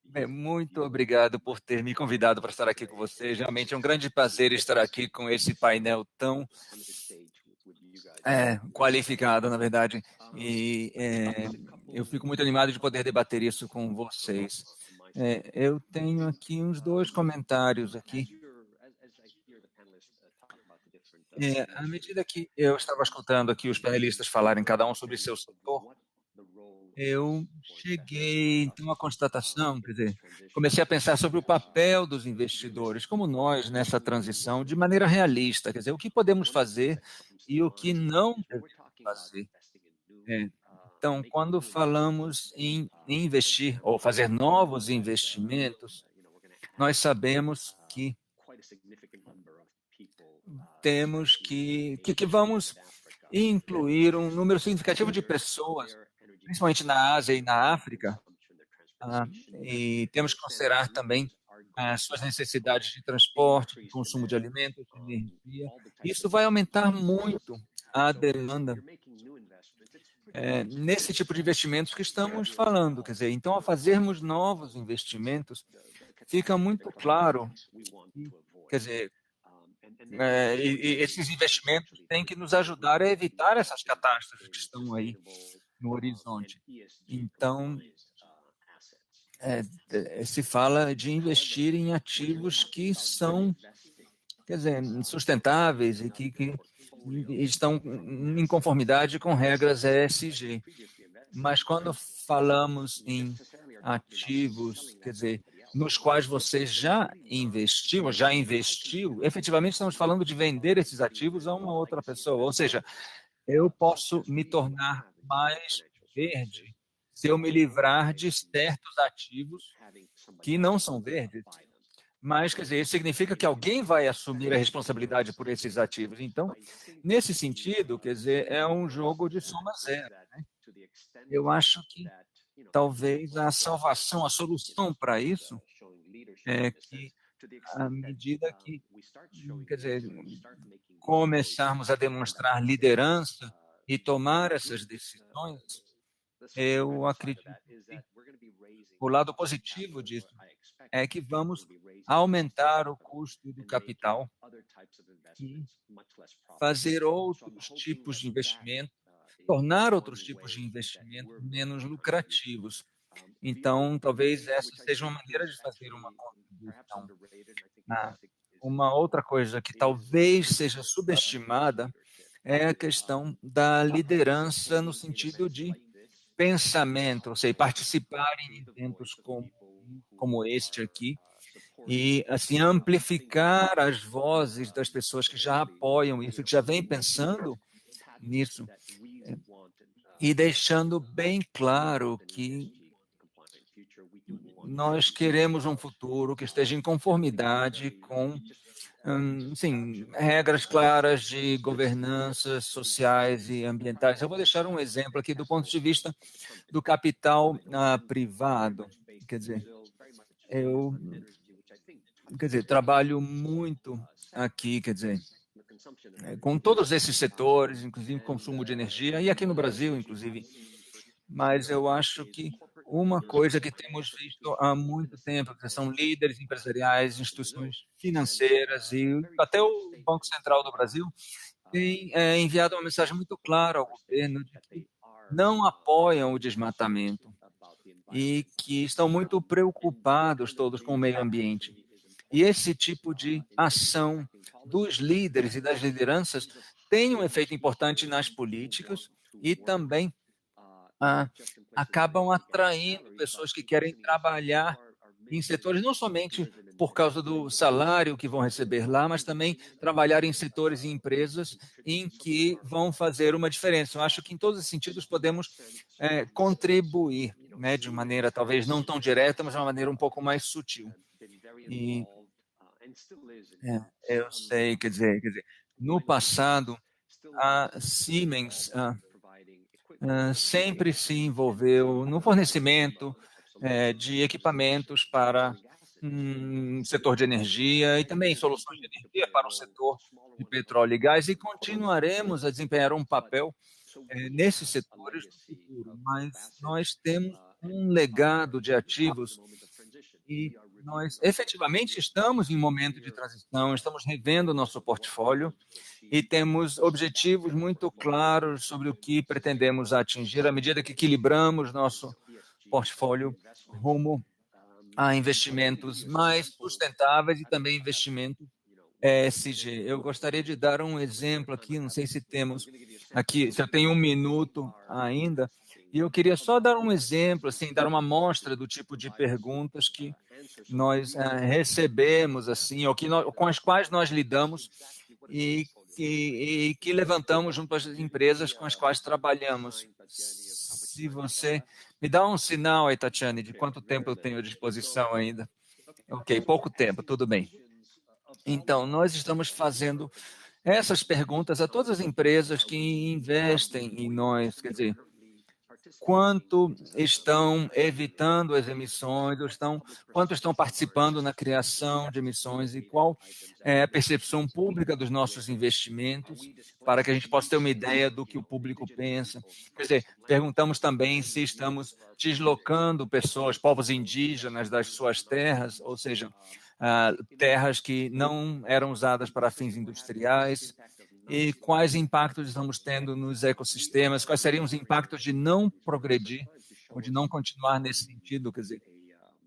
Bem, muito obrigado por ter me convidado para estar aqui com vocês. Realmente é um grande prazer estar aqui com esse painel tão qualificado, na verdade. E eu fico muito animado de poder debater isso com vocês. Eu tenho aqui uns 2 comentários aqui. À medida que eu estava escutando aqui os panelistas falarem cada um sobre seu setor, eu cheguei então à constatação, quer dizer, comecei a pensar sobre o papel dos investidores, como nós nessa transição, de maneira realista, quer dizer, o que podemos fazer e o que não devemos fazer. Então, quando falamos em investir ou fazer novos investimentos, nós sabemos que temos que vamos incluir um número significativo de pessoas, principalmente na Ásia e na África, e temos que considerar também as suas necessidades de transporte, de consumo de alimentos, de energia. Isso vai aumentar muito a demanda nesse tipo de investimentos que estamos falando. Quer dizer, então, ao fazermos novos investimentos, fica muito claro, quer dizer, e esses investimentos têm que nos ajudar a evitar essas catástrofes que estão aí no horizonte. Então, se fala de investir em ativos que são, quer dizer, sustentáveis e que estão em conformidade com regras ESG. Mas quando falamos em ativos, quer dizer, nos quais você já investiu, efetivamente estamos falando de vender esses ativos a uma outra pessoa. Ou seja, eu posso me tornar mais verde se eu me livrar de certos ativos que não são verdes. Mas, quer dizer, isso significa que alguém vai assumir a responsabilidade por esses ativos. Então, nesse sentido, quer dizer, é um jogo de soma zero, né? Eu acho que talvez a salvação, a solução para isso é que, à medida que, quer dizer, começarmos a demonstrar liderança e tomar essas decisões, eu acredito que o lado positivo disso é que vamos aumentar o custo do capital e fazer outros tipos de investimento, tornar outros tipos de investimento menos lucrativos. Então, talvez essa seja uma maneira de fazer uma contribuição. Uma outra coisa que talvez seja subestimada é a questão da liderança no sentido de pensamento, ou seja, participar em eventos como este aqui e assim amplificar as vozes das pessoas que já apoiam isso, que já vêm pensando nisso e deixando bem claro que nós queremos um futuro que esteja em conformidade com sim, regras claras de governança sociais e ambientais. Eu vou deixar um exemplo aqui do ponto de vista do capital privado. Quer dizer, eu trabalho muito aqui, quer dizer, com todos esses setores, inclusive consumo de energia, e aqui no Brasil, inclusive. Mas eu acho que uma coisa que temos visto há muito tempo, que são líderes empresariais, instituições financeiras e até o Banco Central do Brasil, tem enviado uma mensagem muito clara ao governo de que não apoiam o desmatamento e que estão muito preocupados todos com o meio ambiente. E esse tipo de ação dos líderes e das lideranças tem um efeito importante nas políticas e também acabam atraindo pessoas que querem trabalhar em setores, não somente por causa do salário que vão receber lá, mas também trabalhar em setores e empresas em que vão fazer uma diferença. Eu acho que em todos os sentidos podemos contribuir. né, de maneira talvez não tão direta, mas de uma maneira um pouco mais sutil. E eu sei, quer dizer, no passado, a Siemens sempre se envolveu no fornecimento de equipamentos para setor de energia e também soluções de energia para o setor de petróleo e gás, e continuaremos a desempenhar um papel nesses setores no futuro, mas nós temos um legado de ativos e nós efetivamente estamos em um momento de transição, estamos revendo o nosso portfólio e temos objetivos muito claros sobre o que pretendemos atingir à medida que equilibramos nosso portfólio rumo a investimentos mais sustentáveis e também investimentos ESG. Eu gostaria de dar um exemplo aqui, não sei se temos aqui, se eu tenho um minuto ainda, e eu queria só dar um exemplo, assim, dar uma amostra do tipo de perguntas que nós recebemos, assim, ou com as quais nós lidamos e que levantamos junto às empresas com as quais trabalhamos. Se você me dá um sinal aí, Tatiane, de quanto tempo eu tenho à disposição ainda. Ok, pouco tempo, tudo bem. Então, nós estamos fazendo essas perguntas a todas as empresas que investem em nós, quer dizer, quanto estão evitando as emissões, quanto estão participando na criação de emissões e qual é a percepção pública dos nossos investimentos, para que a gente possa ter uma ideia do que o público pensa. Quer dizer, perguntamos também se estamos deslocando pessoas, povos indígenas das suas terras, ou seja, terras que não eram usadas para fins industriais, e quais impactos estamos tendo nos ecossistemas, quais seriam os impactos de não progredir ou de não continuar nesse sentido, quer dizer,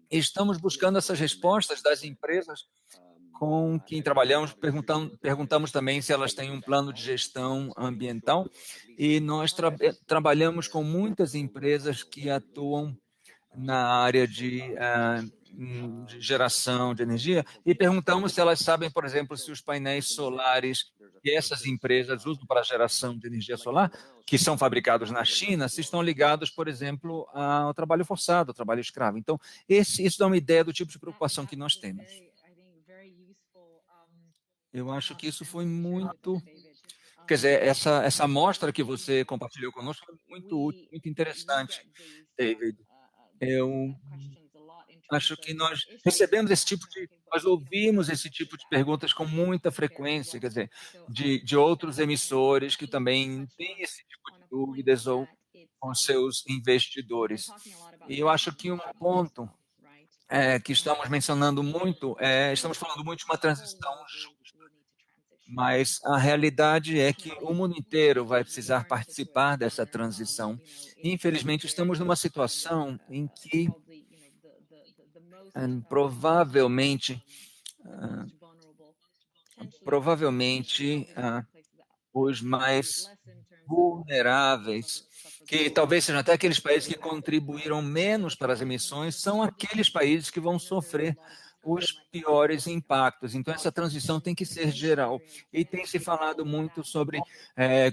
estamos buscando essas respostas das empresas com quem trabalhamos, perguntamos também se elas têm um plano de gestão ambiental, e nós trabalhamos com muitas empresas que atuam na área de geração de energia e perguntamos se elas sabem, por exemplo, se os painéis solares que essas empresas usam para a geração de energia solar, que são fabricados na China, se estão ligados, por exemplo, ao trabalho forçado, ao trabalho escravo. Então, isso dá uma ideia do tipo de preocupação que nós temos. Eu acho que isso foi muito... Quer dizer, essa amostra que você compartilhou conosco foi muito útil, muito interessante, David. Eu acho que nós recebemos nós ouvimos esse tipo de perguntas com muita frequência, quer dizer, de outros emissores que também têm esse tipo de dúvidas ou com seus investidores. E eu acho que um ponto que estamos mencionando muito, estamos falando muito de uma transição justa, mas a realidade é que o mundo inteiro vai precisar participar dessa transição. Infelizmente, estamos numa situação em que provavelmente os mais vulneráveis, que talvez sejam até aqueles países que contribuíram menos para as emissões, são aqueles países que vão sofrer os piores impactos. Então, essa transição tem que ser geral. E tem se falado muito sobre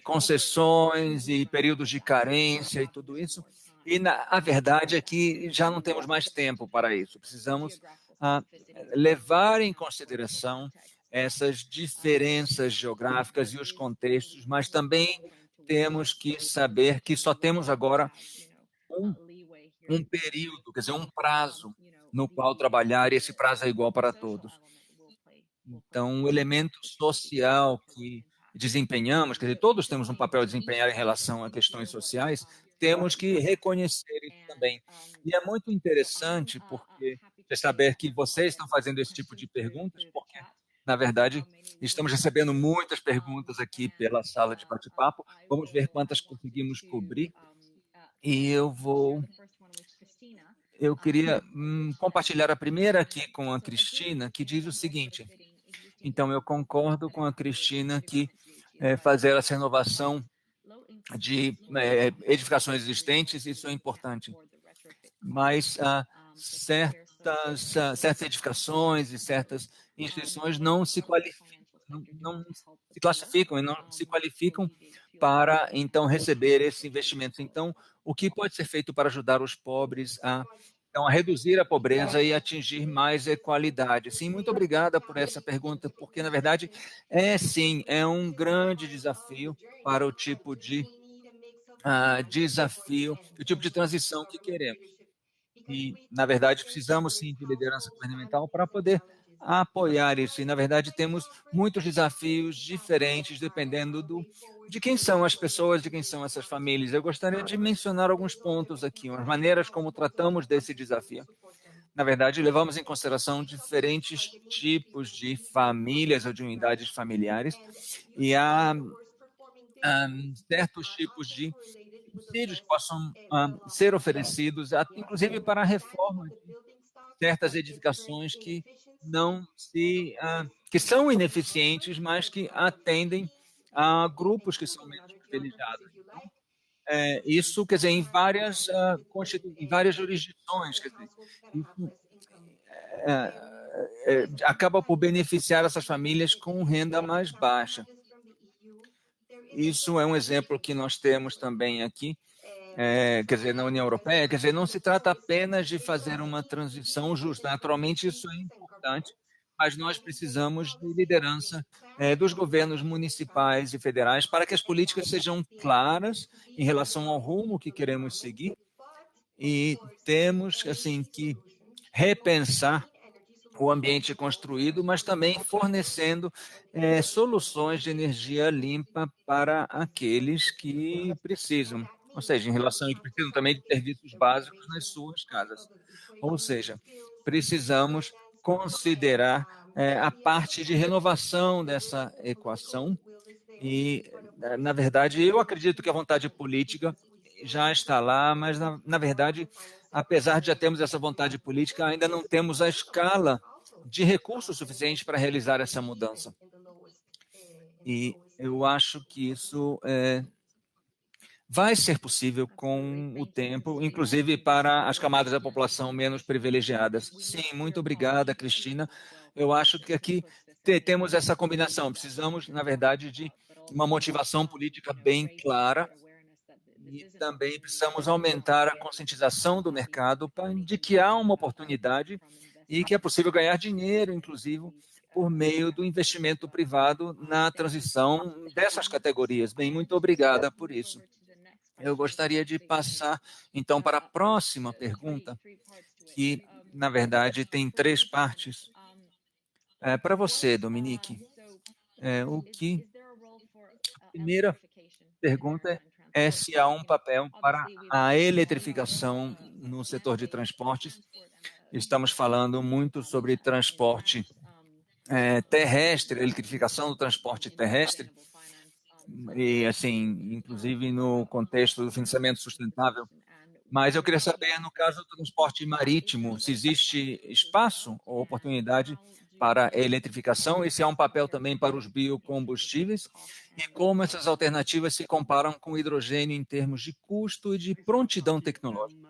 concessões e períodos de carência e tudo isso. E a verdade é que já não temos mais tempo para isso. Precisamos levar em consideração essas diferenças geográficas e os contextos, mas também temos que saber que só temos agora um período, quer dizer, um prazo no qual trabalhar, e esse prazo é igual para todos. Então, o elemento social que desempenhamos, quer dizer, todos temos um papel a desempenhar em relação a questões sociais, temos que reconhecer isso também. E é muito interessante porque saber que vocês estão fazendo esse tipo de perguntas, porque, na verdade, estamos recebendo muitas perguntas aqui pela sala de bate-papo. Vamos ver quantas conseguimos cobrir. E eu queria compartilhar a primeira aqui com a Cristina, que diz o seguinte: então, eu concordo com a Cristina que fazer essa renovação de edificações existentes, isso é importante. Mas certas edificações e certas instituições não se classificam e não se qualificam para, então, receber esses investimentos. Então, o que pode ser feito para ajudar os pobres então, a reduzir a pobreza e atingir mais equalidade? Sim, muito obrigada por essa pergunta, porque, na verdade, sim, é um grande desafio para o tipo de o tipo de transição que queremos. E, na verdade, precisamos, sim, de liderança governamental para poder apoiar isso. E, na verdade, temos muitos desafios diferentes, dependendo de quem são as pessoas, de quem são essas famílias. Eu gostaria de mencionar alguns pontos aqui, as maneiras como tratamos desse desafio. Na verdade, levamos em consideração diferentes tipos de famílias ou de unidades familiares e há certos tipos de subsídios que possam ser oferecidos, inclusive para a reforma de certas edificações que não que são ineficientes, mas que atendem a grupos que são menos privilegiados. Então, isso, quer dizer, em várias jurisdições, quer dizer, isso acaba por beneficiar essas famílias com renda mais baixa. Isso é um exemplo que nós temos também aqui, quer dizer, na União Europeia. Quer dizer, não se trata apenas de fazer uma transição justa. Naturalmente, isso é importante, mas nós precisamos de liderança dos governos municipais e federais para que as políticas sejam claras em relação ao rumo que queremos seguir e temos, assim, que repensar o ambiente construído, mas também fornecendo soluções de energia limpa para aqueles que precisam. Ou seja, em relação a que precisam também de serviços básicos nas suas casas. Ou seja, precisamos considerar a parte de renovação dessa equação e, na verdade, eu acredito que a vontade política já está lá, mas, na verdade, apesar de já termos essa vontade política, ainda não temos a escala de recursos suficientes para realizar essa mudança. E eu acho que isso vai ser possível com o tempo, inclusive para as camadas da população menos privilegiadas. Sim, muito obrigada, Cristina. Eu acho que aqui temos essa combinação. Precisamos, na verdade, de uma motivação política bem clara e também precisamos aumentar a conscientização do mercado de que há uma oportunidade e que é possível ganhar dinheiro, inclusive, por meio do investimento privado na transição dessas categorias. Bem, muito obrigada por isso. Eu gostaria de passar, então, para a próxima pergunta, que, na verdade, tem 3 partes. Para você, Dominique, a primeira pergunta é se há um papel para a eletrificação no setor de transportes. Estamos falando muito sobre transporte terrestre, eletrificação do transporte terrestre, e, assim, inclusive no contexto do financiamento sustentável. Mas eu queria saber, no caso do transporte marítimo, se existe espaço ou oportunidade para a eletrificação e se há um papel também para os biocombustíveis e como essas alternativas se comparam com o hidrogênio em termos de custo e de prontidão tecnológica.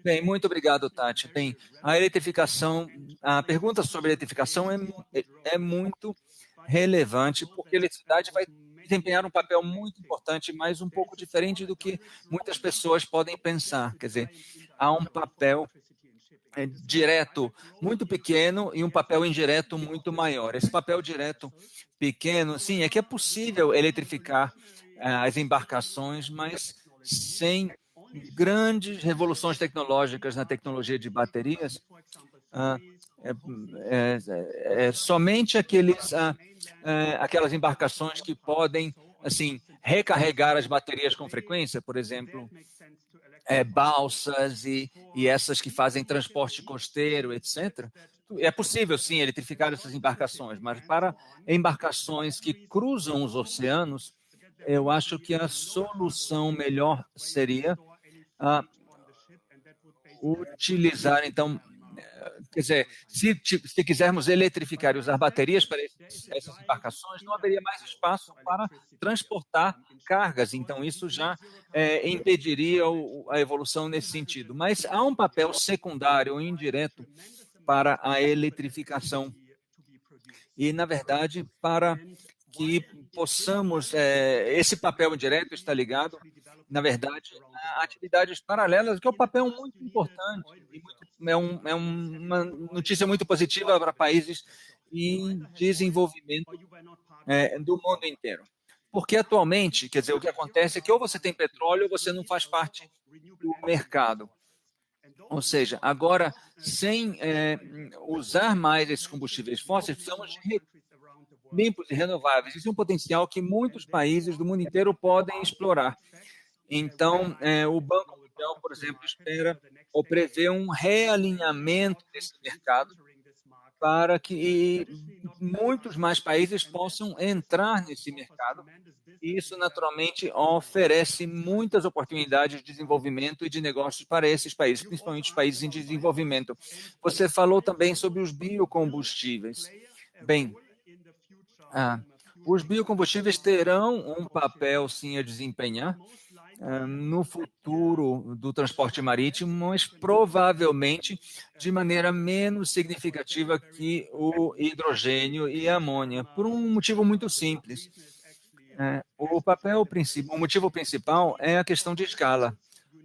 Bem, muito obrigado, Tati. Bem, a pergunta sobre a eletrificação é muito relevante, porque a eletricidade vai desempenhar um papel muito importante, mas um pouco diferente do que muitas pessoas podem pensar. Quer dizer, há um papel direto muito pequeno e um papel indireto muito maior. Esse papel direto pequeno, sim, é que é possível eletrificar as embarcações, mas sem grandes revoluções tecnológicas na tecnologia de baterias, somente aquelas embarcações que podem, assim, recarregar as baterias com frequência, por exemplo, balsas e essas que fazem transporte costeiro, etc. É possível, sim, eletrificar essas embarcações, mas para embarcações que cruzam os oceanos, eu acho que a solução melhor seria utilizar, então, quer dizer, se quisermos eletrificar e usar baterias para essas embarcações, não haveria mais espaço para transportar cargas, então isso já impediria a evolução nesse sentido. Mas há um papel secundário ou indireto para a eletrificação. E, na verdade, para que possamos, esse papel indireto está ligado na verdade, atividades paralelas, que é um papel muito importante e uma notícia muito positiva para países em desenvolvimento do mundo inteiro. Porque atualmente, quer dizer, o que acontece é que ou você tem petróleo ou você não faz parte do mercado. Ou seja, agora, sem usar mais esses combustíveis fósseis, precisamos de limpos e renováveis. Isso é um potencial que muitos países do mundo inteiro podem explorar. Então, o Banco Mundial, por exemplo, espera ou prevê um realinhamento desse mercado para que muitos mais países possam entrar nesse mercado. E isso, naturalmente, oferece muitas oportunidades de desenvolvimento e de negócios para esses países, principalmente os países em desenvolvimento. Você falou também sobre os biocombustíveis. Bem, os biocombustíveis terão um papel, sim, a desempenhar no futuro do transporte marítimo, mas provavelmente de maneira menos significativa que o hidrogênio e a amônia, por um motivo muito simples. O motivo principal é a questão de escala.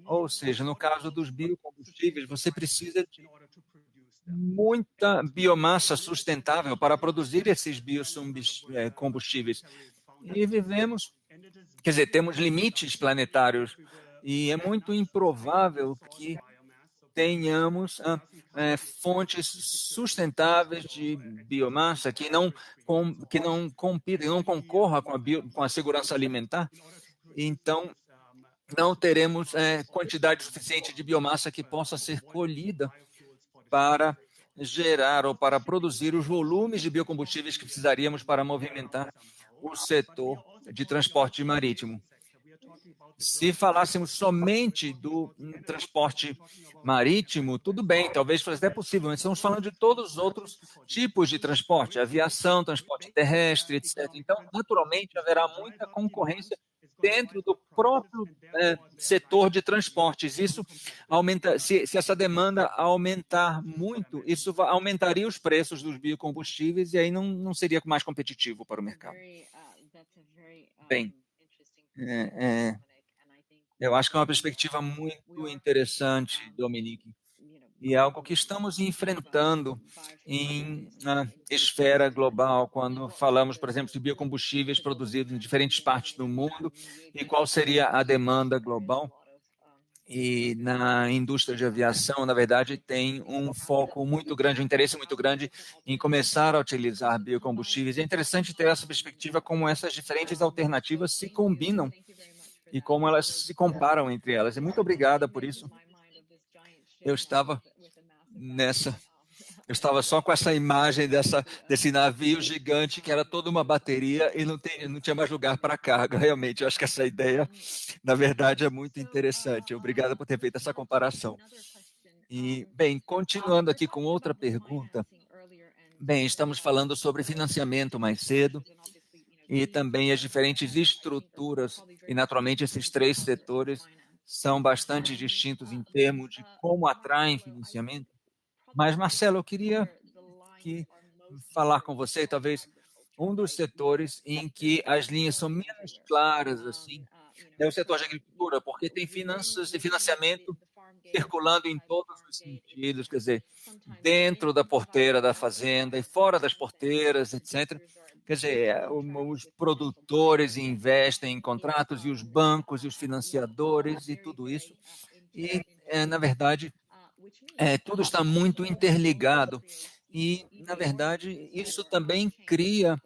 Ou seja, no caso dos biocombustíveis, você precisa de muita biomassa sustentável para produzir esses biocombustíveis. E quer dizer, temos limites planetários e é muito improvável que tenhamos fontes sustentáveis de biomassa que não compitam, não concorra com a segurança alimentar. Então, não teremos quantidade suficiente de biomassa que possa ser colhida para gerar ou para produzir os volumes de biocombustíveis que precisaríamos para movimentar o setor de transporte marítimo. Se falássemos somente do transporte marítimo, tudo bem, talvez fosse até possível, mas estamos falando de todos os outros tipos de transporte, aviação, transporte terrestre, etc. Então, naturalmente, haverá muita concorrência dentro do próprio setor de transportes. Isso aumenta, se essa demanda aumentar muito, isso aumentaria os preços dos biocombustíveis e aí não seria mais competitivo para o mercado. Bem, eu acho que é uma perspectiva muito interessante, Dominique, e é algo que estamos enfrentando na esfera global, quando falamos, por exemplo, de biocombustíveis produzidos em diferentes partes do mundo e qual seria a demanda global. E na indústria de aviação, na verdade, tem um foco muito grande, um interesse muito grande em começar a utilizar biocombustíveis. É interessante ter essa perspectiva, como essas diferentes alternativas se combinam e como elas se comparam entre elas. E muito obrigada por isso. Eu estava só com essa imagem desse navio gigante que era toda uma bateria e não tinha mais lugar para carga. Realmente, eu acho que essa ideia, na verdade, é muito interessante. Obrigada por ter feito essa comparação. E, bem, continuando aqui com outra pergunta. Bem, estamos falando sobre financiamento mais cedo e também as diferentes estruturas. E, naturalmente, esses três setores são bastante distintos em termos de como atraem financiamento. Mas, Marcelo, eu queria falar com você, talvez, um dos setores em que as linhas são menos claras, assim, é o setor de agricultura, porque tem finanças e financiamento circulando em todos os sentidos, quer dizer, dentro da porteira da fazenda e fora das porteiras, etc. Quer dizer, os produtores investem em contratos e os bancos e os financiadores e tudo isso. E, na verdade, tudo está muito interligado. E, na verdade, isso também cria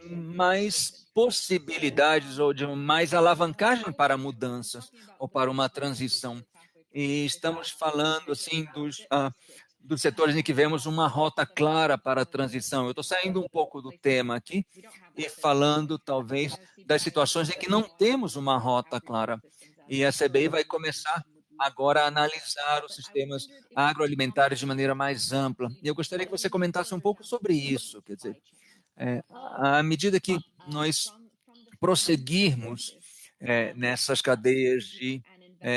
mais possibilidades ou de mais alavancagem para mudanças ou para uma transição. E estamos falando assim dos setores em que vemos uma rota clara para a transição. Eu estou saindo um pouco do tema aqui e falando talvez das situações em que não temos uma rota clara. E a CBI vai começar agora a analisar os sistemas agroalimentares de maneira mais ampla. E eu gostaria que você comentasse um pouco sobre isso, quer dizer, à medida que nós prosseguirmos nessas cadeias de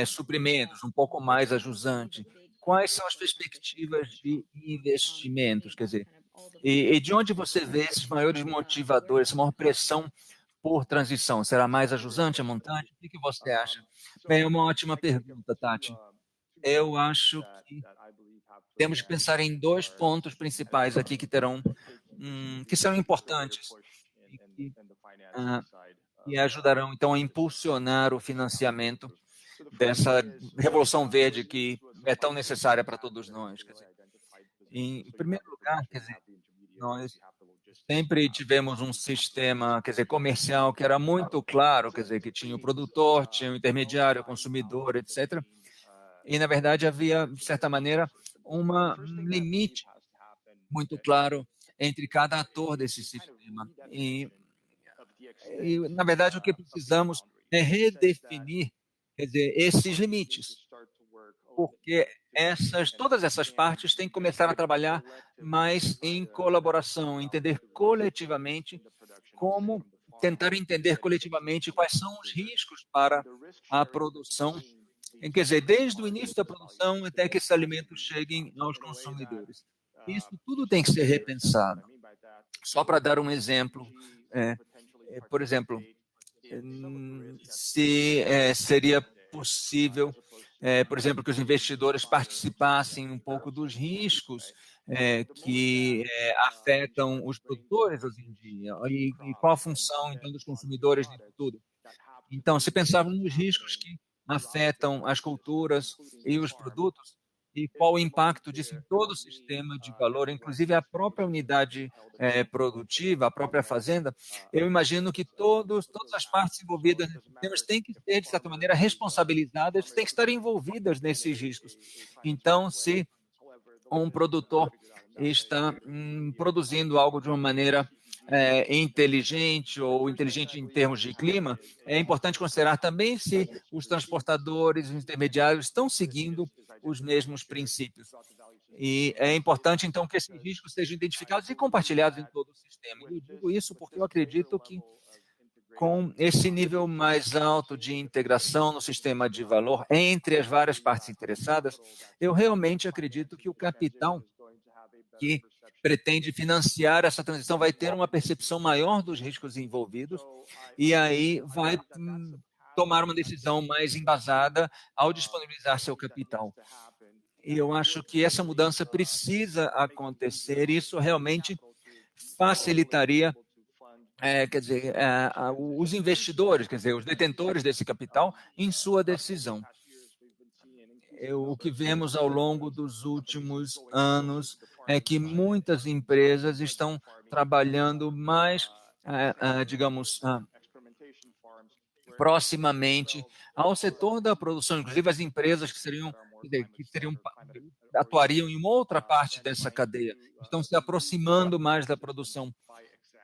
suprimentos um pouco mais ajusante, quais são as perspectivas de investimentos, quer dizer, e de onde você vê esses maiores motivadores, essa maior pressão por transição? Será mais a jusante, a montante? O que você acha? Bem, é uma ótima pergunta, Tati. Eu acho que temos que pensar em 2 pontos principais aqui que serão importantes e que ajudarão, então, a impulsionar o financiamento dessa revolução verde que é tão necessária para todos nós. Quer dizer, em primeiro lugar, quer dizer, nós sempre tivemos um sistema, quer dizer, comercial que era muito claro, quer dizer, que tinha o produtor, tinha o intermediário, o consumidor, etc. E, na verdade, havia, de certa maneira, um limite muito claro entre cada ator desse sistema. E, na verdade, o que precisamos é redefinir, quer dizer, esses limites, porque todas essas partes têm que começar a trabalhar mais em colaboração, entender coletivamente como tentar entender coletivamente quais são os riscos para a produção, quer dizer, desde o início da produção até que esses alimentos cheguem aos consumidores. Isso tudo tem que ser repensado. Só para dar um exemplo, por exemplo, se seria possível, por exemplo, que os investidores participassem um pouco dos riscos que afetam os produtores hoje em dia, e qual a função, então, dos consumidores nisso tudo. Então, se pensarmos nos riscos que afetam as culturas e os produtos, e qual o impacto disso em todo o sistema de valor, inclusive a própria unidade produtiva, a própria fazenda, eu imagino que todas as partes envolvidas nesses sistemas têm que ser, de certa maneira, responsabilizadas, têm que estar envolvidas nesses riscos. Então, se um produtor está produzindo algo de uma maneira inteligente ou inteligente em termos de clima, é importante considerar também se os transportadores, os intermediários estão seguindo os mesmos princípios. E é importante, então, que esses riscos sejam identificados e compartilhados em todo o sistema. Eu digo isso porque eu acredito que, com esse nível mais alto de integração no sistema de valor entre as várias partes interessadas, eu realmente acredito que o capital que pretende financiar essa transição vai ter uma percepção maior dos riscos envolvidos e aí vai tomar uma decisão mais embasada ao disponibilizar seu capital. E eu acho que essa mudança precisa acontecer, e isso realmente facilitaria quer dizer, os investidores, quer dizer, os detentores desse capital, em sua decisão. O que vemos ao longo dos últimos anos é que muitas empresas estão trabalhando mais, digamos, proximamente ao setor da produção, inclusive as empresas que atuariam em uma outra parte dessa cadeia, estão se aproximando mais da produção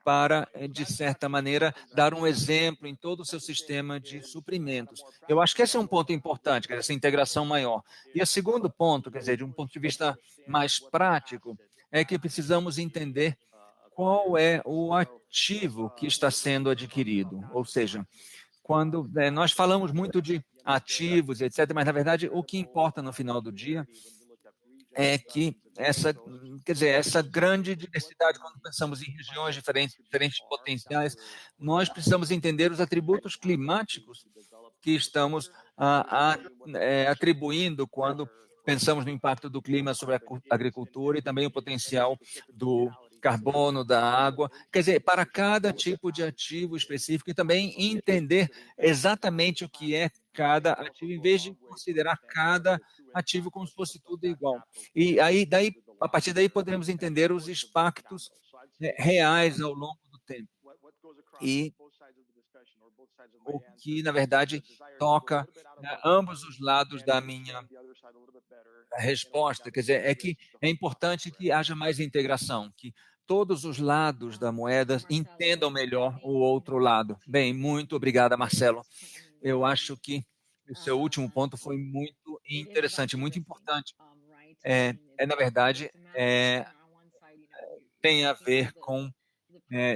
para, de certa maneira, dar um exemplo em todo o seu sistema de suprimentos. Eu acho que esse é um ponto importante, quer dizer, essa integração maior. E o segundo ponto, quer dizer, de um ponto de vista mais prático, é que precisamos entender qual é o ativo que está sendo adquirido. Ou seja, quando nós falamos muito de ativos, etc., mas, na verdade, o que importa no final do dia é que essa grande diversidade, quando pensamos em regiões diferentes potenciais, nós precisamos entender os atributos climáticos que estamos atribuindo quando pensamos no impacto do clima sobre a agricultura e também o potencial do carbono, da água, quer dizer, para cada tipo de ativo específico e também entender exatamente o que é cada ativo, em vez de considerar cada ativo como se fosse tudo igual. E aí, a partir daí, poderemos entender os impactos reais ao longo do tempo. E o que, na verdade, toca ambos os lados da minha resposta, quer dizer, é que é importante que haja mais integração, que todos os lados da moeda entendam melhor o outro lado. Bem, muito obrigada, Marcelo. Eu acho que o seu último ponto foi muito interessante, muito importante. Na verdade, tem a ver com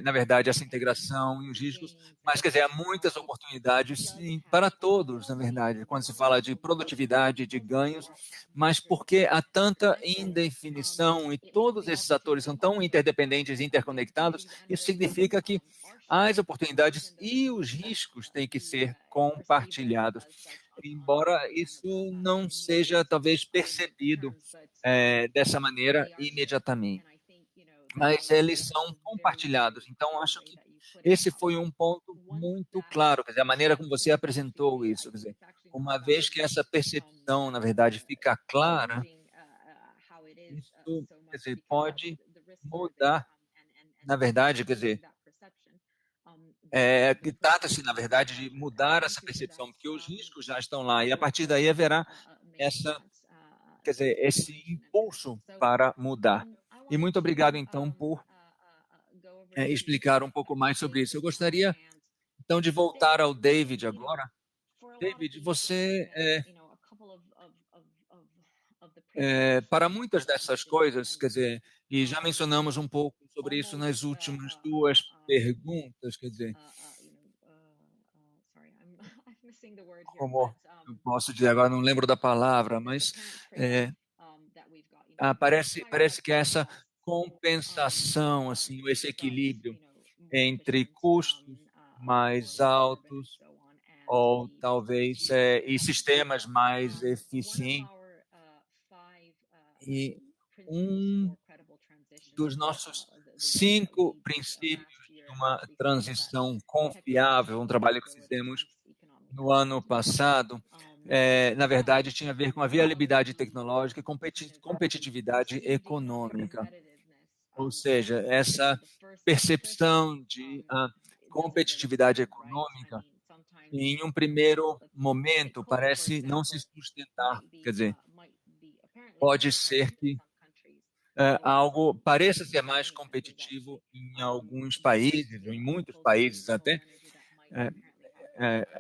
na verdade, essa integração e os riscos, mas, quer dizer, há muitas oportunidades para todos, na verdade, quando se fala de produtividade, de ganhos, mas porque há tanta indefinição e todos esses atores são tão interdependentes e interconectados, isso significa que as oportunidades e os riscos têm que ser compartilhados, embora isso não seja, talvez, percebido dessa maneira imediatamente, mas eles são compartilhados. Então, acho que esse foi um ponto muito claro, quer dizer, a maneira como você apresentou isso, quer dizer, uma vez que essa percepção, na verdade, fica clara, isso, quer dizer, pode mudar, na verdade, quer dizer, que trata-se, na verdade, de mudar essa percepção, porque os riscos já estão lá, e a partir daí haverá essa, quer dizer, esse impulso para mudar. E muito obrigado, então, por explicar um pouco mais sobre isso. Eu gostaria, então, de voltar ao David agora. David, você, para muitas dessas coisas, quer dizer, e já mencionamos um pouco sobre isso nas últimas duas perguntas, quer dizer, como eu posso dizer agora, não lembro da palavra, mas parece que essa compensação, assim, esse equilíbrio entre custos mais altos ou talvez e sistemas mais eficientes. E um dos nossos 5 princípios de uma transição confiável, um trabalho que fizemos no ano passado, na verdade, tinha a ver com a viabilidade tecnológica e competitividade econômica. Ou seja, essa percepção de competitividade econômica, em um primeiro momento, parece não se sustentar. Quer dizer, pode ser que algo pareça ser mais competitivo em alguns países, ou em muitos países até,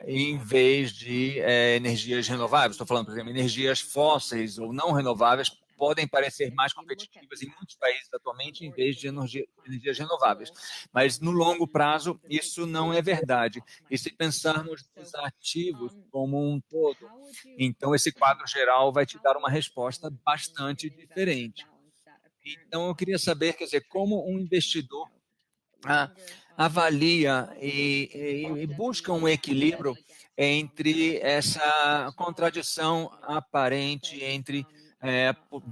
em vez de energias renováveis. Estou falando, por exemplo, energias fósseis ou não renováveis podem parecer mais competitivas em muitos países atualmente, em vez de energias renováveis. Mas, no longo prazo, isso não é verdade. E se pensarmos nos ativos como um todo, então esse quadro geral vai te dar uma resposta bastante diferente. Então, eu queria saber, quer dizer, como um investidor avalia e busca um equilíbrio entre essa contradição aparente entre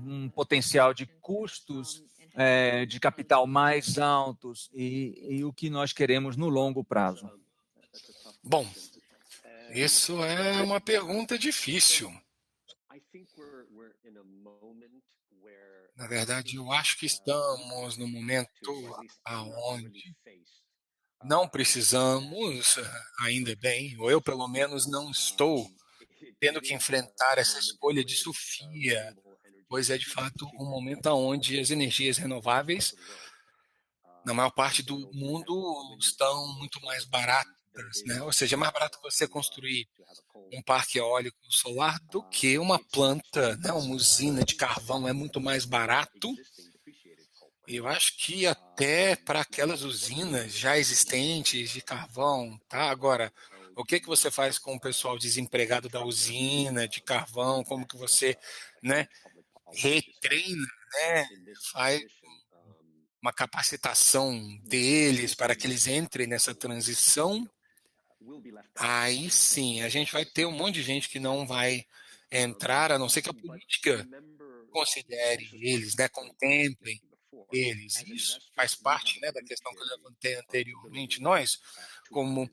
um potencial de custos de capital mais altos e o que nós queremos no longo prazo. Bom, isso é uma pergunta difícil. Na verdade, eu acho que estamos no momento aonde não precisamos, ainda bem, ou eu pelo menos não estou tendo que enfrentar essa escolha de Sofia, pois é de fato um momento onde as energias renováveis, na maior parte do mundo, estão muito mais baratas, né? Ou seja, é mais barato você construir um parque eólico solar do que uma planta, né? Uma usina de carvão é muito mais barato. Eu acho que até para aquelas usinas já existentes de carvão, tá? Agora, o que você faz com o pessoal desempregado da usina de carvão? Como que você, né, retreina, né, faz uma capacitação deles para que eles entrem nessa transição? Aí sim, a gente vai ter um monte de gente que não vai entrar, a não ser que a política considere eles, né, contemplem eles. Isso faz parte, né, da questão que eu levantei anteriormente. Nós, como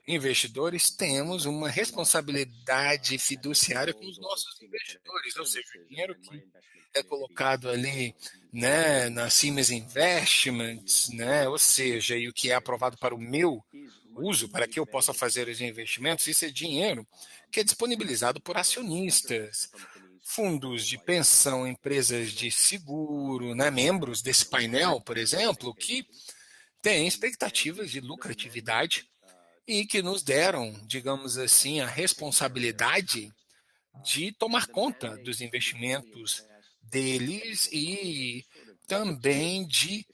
investidores, temos uma responsabilidade fiduciária com os nossos investidores, ou seja, o dinheiro que é colocado ali, né, na Siemens Investments, né, ou seja, e o que é aprovado para o meu uso, para que eu possa fazer os investimentos, isso é dinheiro que é disponibilizado por acionistas, fundos de pensão, empresas de seguro, né, membros desse painel, por exemplo, que têm expectativas de lucratividade e que nos deram, digamos assim, a responsabilidade de tomar conta dos investimentos deles e também de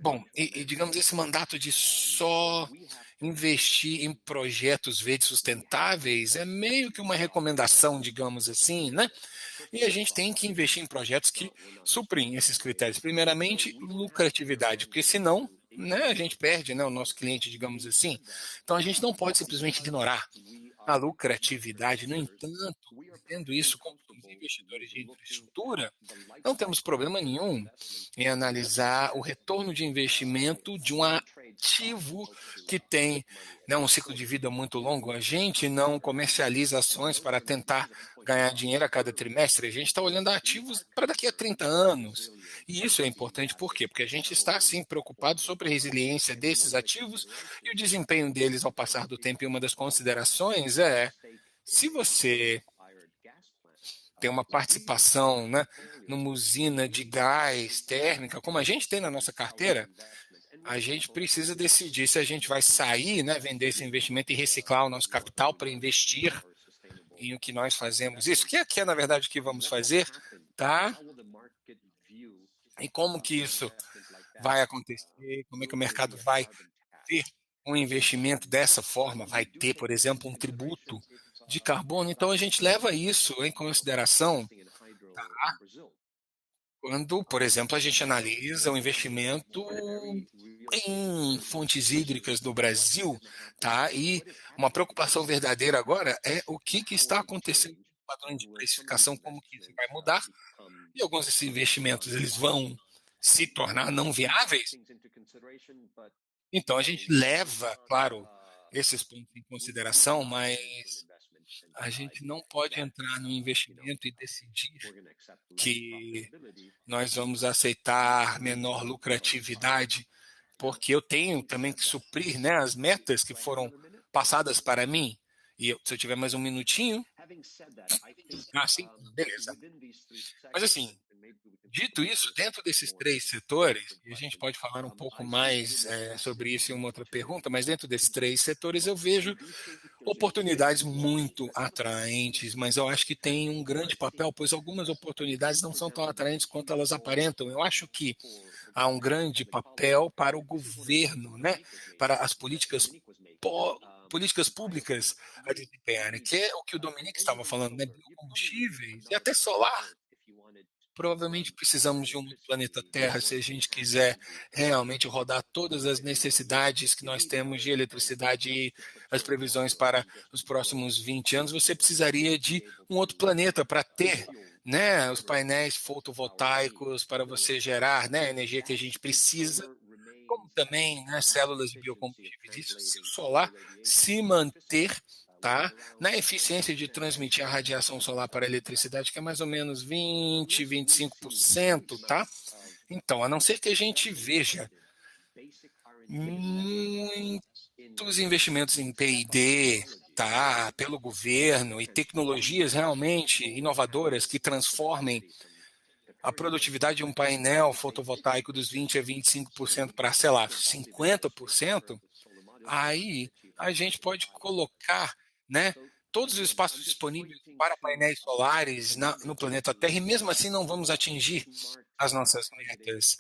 Bom, digamos, esse mandato de só investir em projetos verdes sustentáveis é meio que uma recomendação, digamos assim, né? E a gente tem que investir em projetos que suprem esses critérios. Primeiramente, lucratividade, porque senão, né, a gente perde, né, o nosso cliente, digamos assim. Então a gente não pode simplesmente ignorar a lucratividade. No entanto, tendo isso como somos investidores de infraestrutura, não temos problema nenhum em analisar o retorno de investimento de um ativo que tem, né, um ciclo de vida muito longo. A gente não comercializa ações para tentar ganhar dinheiro a cada trimestre, a gente está olhando ativos para daqui a 30 anos. E isso é importante por quê? Porque a gente está, sim, preocupado sobre a resiliência desses ativos e o desempenho deles ao passar do tempo. E uma das considerações é, se você tem uma participação, né, numa usina de gás térmica, como a gente tem na nossa carteira, a gente precisa decidir se a gente vai sair, né, vender esse investimento e reciclar o nosso capital para investir em o que nós fazemos. Isso que é na verdade o que vamos fazer, tá? E como que isso vai acontecer? Como é que o mercado vai ter um investimento dessa forma? Vai ter, por exemplo, um tributo de carbono? Então a gente leva isso em consideração quando, por exemplo, a gente analisa o investimento em fontes hídricas no Brasil, tá? E uma preocupação verdadeira agora é o que está acontecendo com o padrão de precificação, como que isso vai mudar, e alguns desses investimentos eles vão se tornar não viáveis. Então a gente leva, claro, esses pontos em consideração, mas a gente não pode entrar no investimento e decidir que nós vamos aceitar menor lucratividade, porque eu tenho também que suprir, né, as metas que foram passadas para mim. E se eu tiver mais um minutinho, sim, beleza. Mas assim, dito isso, dentro desses três setores, e a gente pode falar um pouco mais sobre isso em uma outra pergunta, mas dentro desses três setores eu vejo oportunidades muito atraentes, mas eu acho que tem um grande papel, pois algumas oportunidades não são tão atraentes quanto elas aparentam. Eu acho que há um grande papel para o governo, né, para as políticas públicas a desempenharem, que é o que o Dominique estava falando, né, biocombustíveis e até solar. Provavelmente precisamos de um planeta Terra se a gente quiser realmente rodar todas as necessidades que nós temos de eletricidade e as previsões para os próximos 20 anos. Você precisaria de um outro planeta para ter, né, os painéis fotovoltaicos para você gerar, né, a energia que a gente precisa, como também, né, células de biocombustíveis. Isso se o solar se manter, tá, na eficiência de transmitir a radiação solar para a eletricidade, que é mais ou menos 20, 25%, tá? Então, a não ser que a gente veja muitos investimentos em P&D, tá, pelo governo e tecnologias realmente inovadoras que transformem a produtividade de um painel fotovoltaico dos 20 a 25% para, sei lá, 50%, aí a gente pode colocar, né, todos os espaços disponíveis para painéis solares no planeta Terra e mesmo assim não vamos atingir as nossas metas.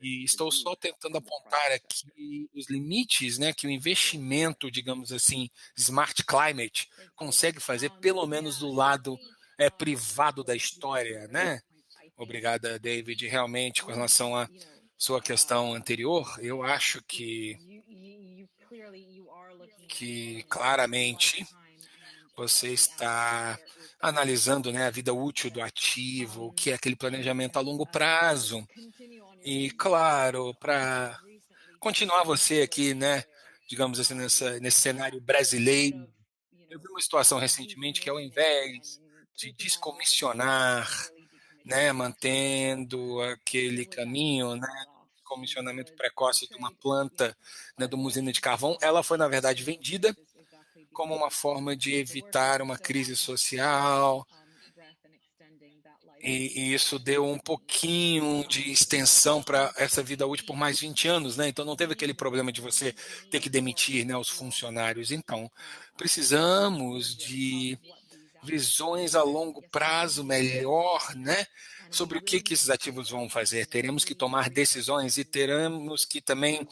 E estou só tentando apontar aqui os limites, né, que o investimento, digamos assim, Smart Climate consegue fazer, pelo menos do lado privado da história, né? Obrigada, David. Realmente, com relação à sua questão anterior, eu acho que claramente você está analisando, né, a vida útil do ativo, o que é aquele planejamento a longo prazo. E, claro, para continuar você aqui, né, digamos assim, nesse cenário brasileiro, eu vi uma situação recentemente que ao invés de descomissionar, né, mantendo aquele caminho, né, de comissionamento precoce de uma planta, né, de uma usina de carvão, ela foi, na verdade, vendida como uma forma de evitar uma crise social, e isso deu um pouquinho de extensão para essa vida útil por mais 20 anos, né? Então não teve aquele problema de você ter que demitir, né, os funcionários. Então, precisamos de visões a longo prazo melhor, né? Sobre o que esses ativos vão fazer. Teremos que tomar decisões e teremos que também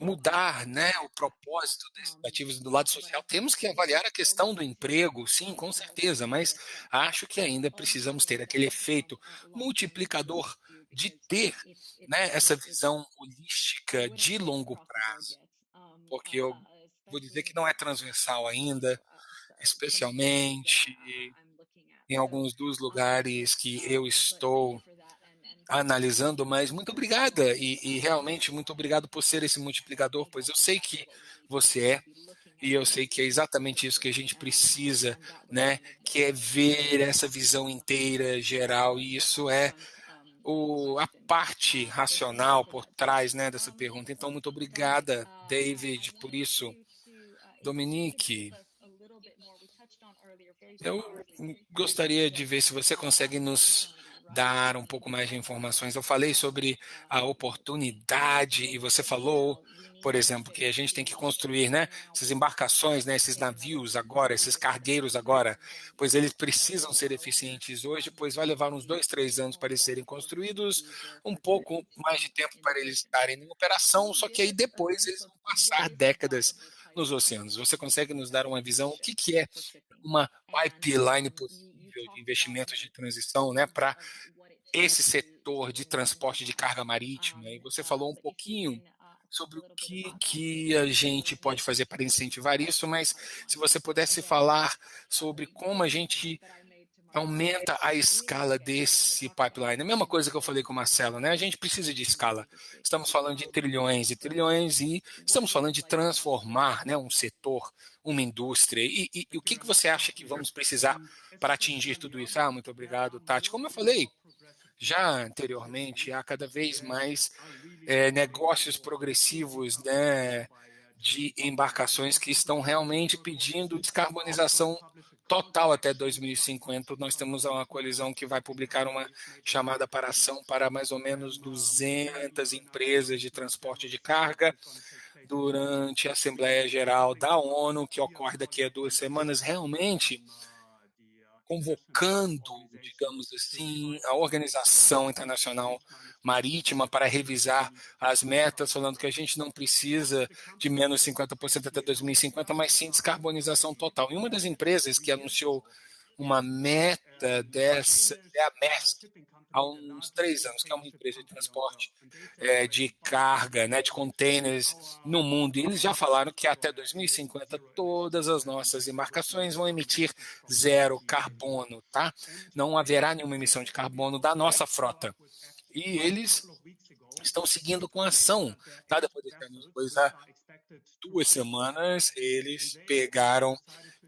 mudar, né, o propósito desses ativos do lado social. Temos que avaliar a questão do emprego, sim, com certeza, mas acho que ainda precisamos ter aquele efeito multiplicador de ter, né, essa visão holística de longo prazo, porque eu vou dizer que não é transversal ainda, especialmente em alguns dos lugares que eu estou analisando, mas muito obrigada e realmente muito obrigado por ser esse multiplicador, pois eu sei que você é, e eu sei que é exatamente isso que a gente precisa, né? Que é ver essa visão inteira, geral, e isso é a parte racional por trás, né, dessa pergunta. Então, muito obrigada, David, por isso. Dominique, eu gostaria de ver se você consegue nos dar um pouco mais de informações. Eu falei sobre a oportunidade e você falou, por exemplo, que a gente tem que construir, né, essas embarcações, né, esses navios agora, esses cargueiros agora, pois eles precisam ser eficientes hoje, pois vai levar uns 2, 3 anos para eles serem construídos, um pouco mais de tempo para eles estarem em operação, só que aí depois eles vão passar décadas nos oceanos. Você consegue nos dar uma visão? O que é uma pipeline possível de investimentos de transição, né, para esse setor de transporte de carga marítima? E você falou um pouquinho sobre o que a gente pode fazer para incentivar isso, mas se você pudesse falar sobre como a gente aumenta a escala desse pipeline. A mesma coisa que eu falei com o Marcelo, né? A gente precisa de escala. Estamos falando de trilhões e trilhões e estamos falando de transformar, né, um setor, uma indústria. E o que você acha que vamos precisar para atingir tudo isso? Ah, muito obrigado, Tati. Como eu falei já anteriormente, há cada vez mais negócios progressivos, né, de embarcações que estão realmente pedindo descarbonização total até 2050. Nós temos uma coalizão que vai publicar uma chamada para ação para mais ou menos 200 empresas de transporte de carga durante a Assembleia Geral da ONU, que ocorre daqui a 2 semanas, realmente convocando, digamos assim, a Organização Internacional Marítima para revisar as metas, falando que a gente não precisa de menos 50% até 2050, mas sim descarbonização total. E uma das empresas que anunciou uma meta dessa é a Maersk, há uns 3 anos, que é uma empresa de transporte de carga, né, de containers no mundo. E eles já falaram que até 2050 todas as nossas embarcações vão emitir zero carbono, tá? Não haverá nenhuma emissão de carbono da nossa frota. E eles estão seguindo com ação, tá? Depois há 2 semanas, eles pegaram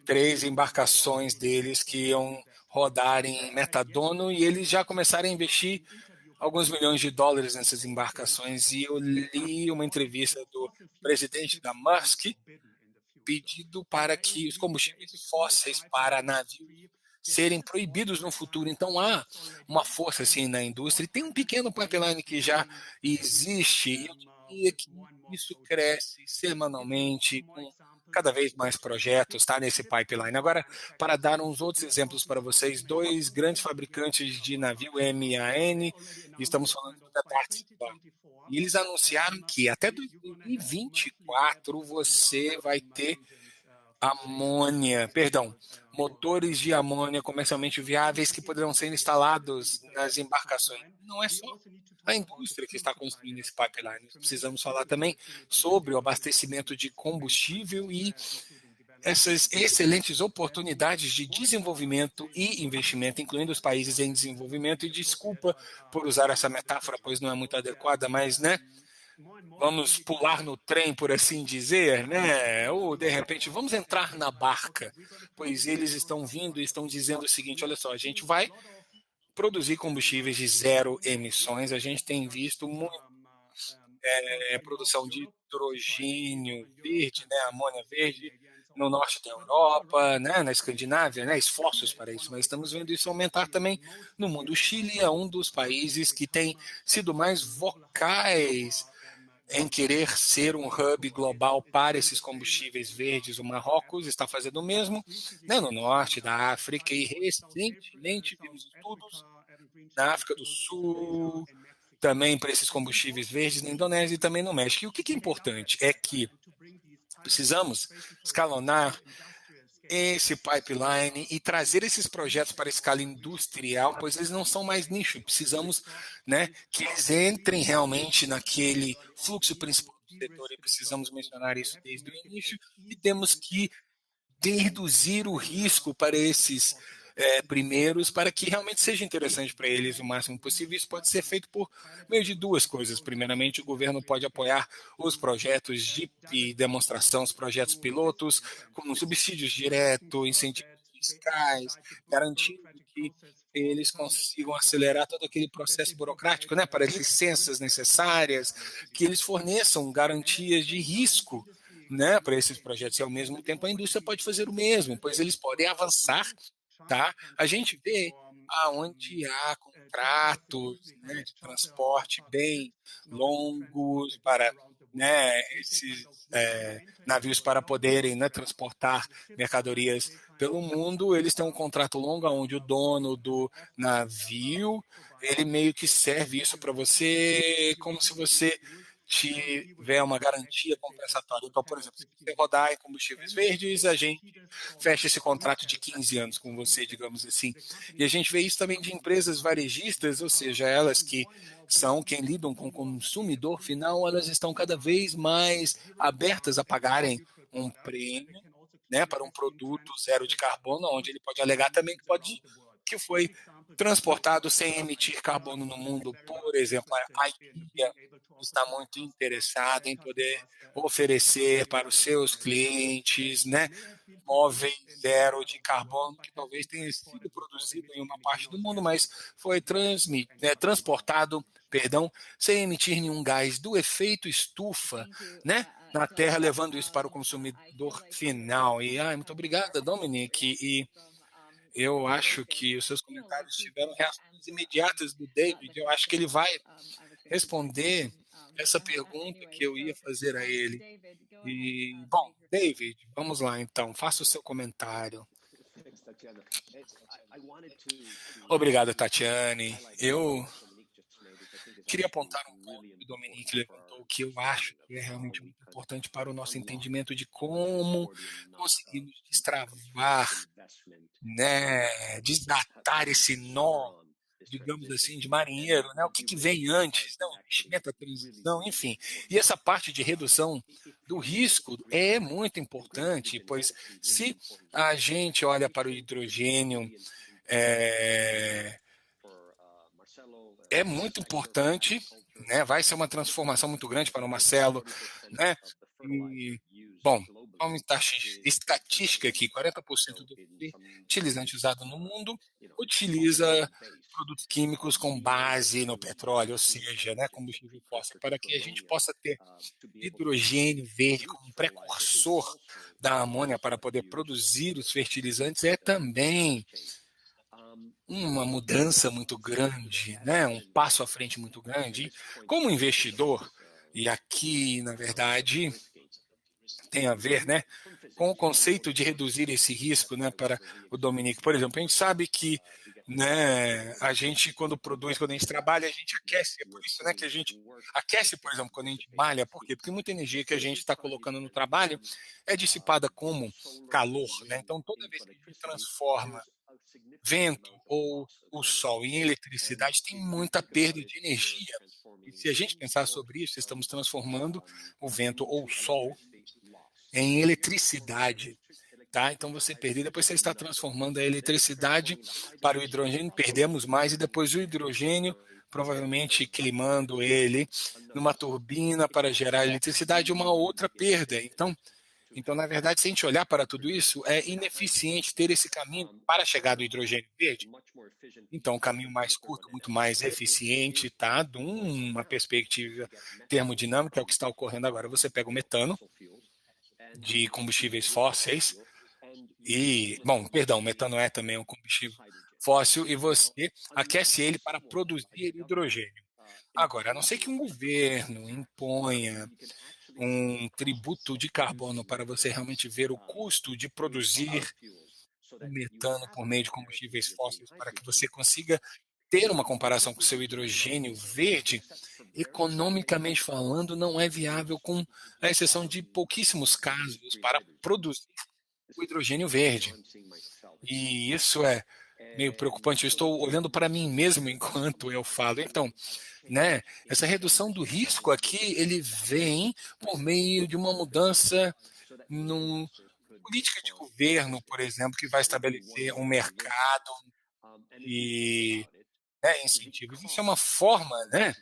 3 embarcações deles que iam rodar em metadono e eles já começaram a investir alguns milhões de dólares nessas embarcações. E eu li uma entrevista do presidente da Maersk pedido para que os combustíveis fósseis para navios serem proibidos no futuro. Então há uma força assim na indústria. E tem um pequeno pipeline que já existe. E eu diria que isso cresce semanalmente com cada vez mais projetos, tá, nesse pipeline. Agora, para dar uns outros exemplos para vocês, 2 grandes fabricantes de navio MAN, estamos falando da Dart's, e eles anunciaram que até 2024 você vai ter motores de amônia comercialmente viáveis que poderão ser instalados nas embarcações. Não é só a indústria que está construindo esse pipeline. Nós precisamos falar também sobre o abastecimento de combustível e essas excelentes oportunidades de desenvolvimento e investimento, incluindo os países em desenvolvimento. E desculpa por usar essa metáfora, pois não é muito adequada, mas, né, vamos pular no trem, por assim dizer, né? Ou, de repente, vamos entrar na barca, pois eles estão vindo e estão dizendo o seguinte, olha só, a gente vai produzir combustíveis de zero emissões, a gente tem visto muito produção de hidrogênio verde, né, amônia verde, no norte da Europa, né, na Escandinávia, né, esforços para isso, mas estamos vendo isso aumentar também no mundo. O Chile é um dos países que tem sido mais vocais em querer ser um hub global para esses combustíveis verdes. O Marrocos está fazendo o mesmo, né, no norte da África, e recentemente vimos estudos na África do Sul, também para esses combustíveis verdes, na Indonésia e também no México. E o que é importante é que precisamos escalonar esse pipeline e trazer esses projetos para a escala industrial, pois eles não são mais nicho. Precisamos, né, que eles entrem realmente naquele fluxo principal do setor e precisamos mencionar isso desde o início e temos que reduzir o risco para esses primeiros, para que realmente seja interessante para eles o máximo possível. Isso pode ser feito por meio de duas coisas. Primeiramente, o governo pode apoiar os projetos de demonstração, os projetos pilotos, com subsídios diretos, incentivos fiscais, garantindo que eles consigam acelerar todo aquele processo burocrático, né, para as licenças necessárias, que eles forneçam garantias de risco, né, para esses projetos. E, ao mesmo tempo, a indústria pode fazer o mesmo, pois eles podem avançar. Tá? A gente vê aonde há contratos, né, de transporte bem longos para, né, esses navios para poderem, né, transportar mercadorias pelo mundo. Eles têm um contrato longo onde o dono do navio ele meio que serve isso para você como se você tiver uma garantia compensatória. Então, por exemplo, se você rodar em combustíveis verdes, a gente fecha esse contrato de 15 anos com você, digamos assim. E a gente vê isso também de empresas varejistas, ou seja, elas que são quem lidam com o consumidor final, elas estão cada vez mais abertas a pagarem um prêmio, né, para um produto zero de carbono, onde ele pode alegar também que foi transportado sem emitir carbono no mundo. Por exemplo, a IKEA está muito interessada em poder oferecer para os seus clientes, né, móveis zero de carbono, que talvez tenha sido produzido em uma parte do mundo, mas foi transportado, perdão, sem emitir nenhum gás do efeito estufa, né, na Terra, levando isso para o consumidor final. E muito obrigada, Dominic. E eu acho que os seus comentários tiveram reações imediatas do David. Eu acho que ele vai responder essa pergunta que eu ia fazer a ele. E, bom, David, vamos lá então, faça o seu comentário. Obrigado, Tatiane. Eu queria apontar um ponto que o Dominique levantou, que eu acho que é realmente muito importante para o nosso entendimento de como conseguimos destravar, né, desdatar esse nó, digamos assim, de marinheiro, né? O que vem antes, né? O investimento, a transição, enfim. E essa parte de redução do risco é muito importante, pois se a gente olha para o hidrogênio, é muito importante, né? Vai ser uma transformação muito grande para o Marcelo, né? E, bom, uma estatística aqui, 40% do fertilizante usado no mundo utiliza produtos químicos com base no petróleo, ou seja, né, combustível fóssil, para que a gente possa ter hidrogênio verde como um precursor da amônia para poder produzir os fertilizantes é também uma mudança muito grande, né? Um passo à frente muito grande. Como investidor, e aqui, na verdade, tem a ver, né, com o conceito de reduzir esse risco, né, para o Dominique. Por exemplo, a gente sabe que, né, a gente, quando produz, quando a gente trabalha, a gente aquece. É por isso, né, que a gente aquece, por exemplo, quando a gente malha. Por quê? Porque muita energia que a gente está colocando no trabalho é dissipada como calor, né? Então, toda vez que a gente transforma vento ou o sol em eletricidade, tem muita perda de energia. E se a gente pensar sobre isso, estamos transformando o vento ou o sol em eletricidade. Tá? Então você perdeu, depois você está transformando a eletricidade para o hidrogênio, perdemos mais, e depois o hidrogênio, provavelmente queimando ele numa turbina para gerar eletricidade, uma outra perda. Então, na verdade, se a gente olhar para tudo isso, é ineficiente ter esse caminho para chegar do hidrogênio verde. Então, um caminho mais curto, muito mais eficiente, tá? De uma perspectiva termodinâmica, é o que está ocorrendo agora. Você pega o metano de combustíveis fósseis e, bom, perdão, metano é também um combustível fóssil e você aquece ele para produzir hidrogênio. Agora, a não ser que um governo imponha um tributo de carbono para você realmente ver o custo de produzir o metano por meio de combustíveis fósseis para que você consiga ter uma comparação com o seu hidrogênio verde, economicamente falando, não é viável, com a exceção de pouquíssimos casos, para produzir o hidrogênio verde. E isso é meio preocupante. Eu estou olhando para mim mesmo enquanto eu falo. Então, né, essa redução do risco aqui, ele vem por meio de uma mudança no política de governo, por exemplo, que vai estabelecer um mercado e, né, incentivos. Isso é uma forma, né,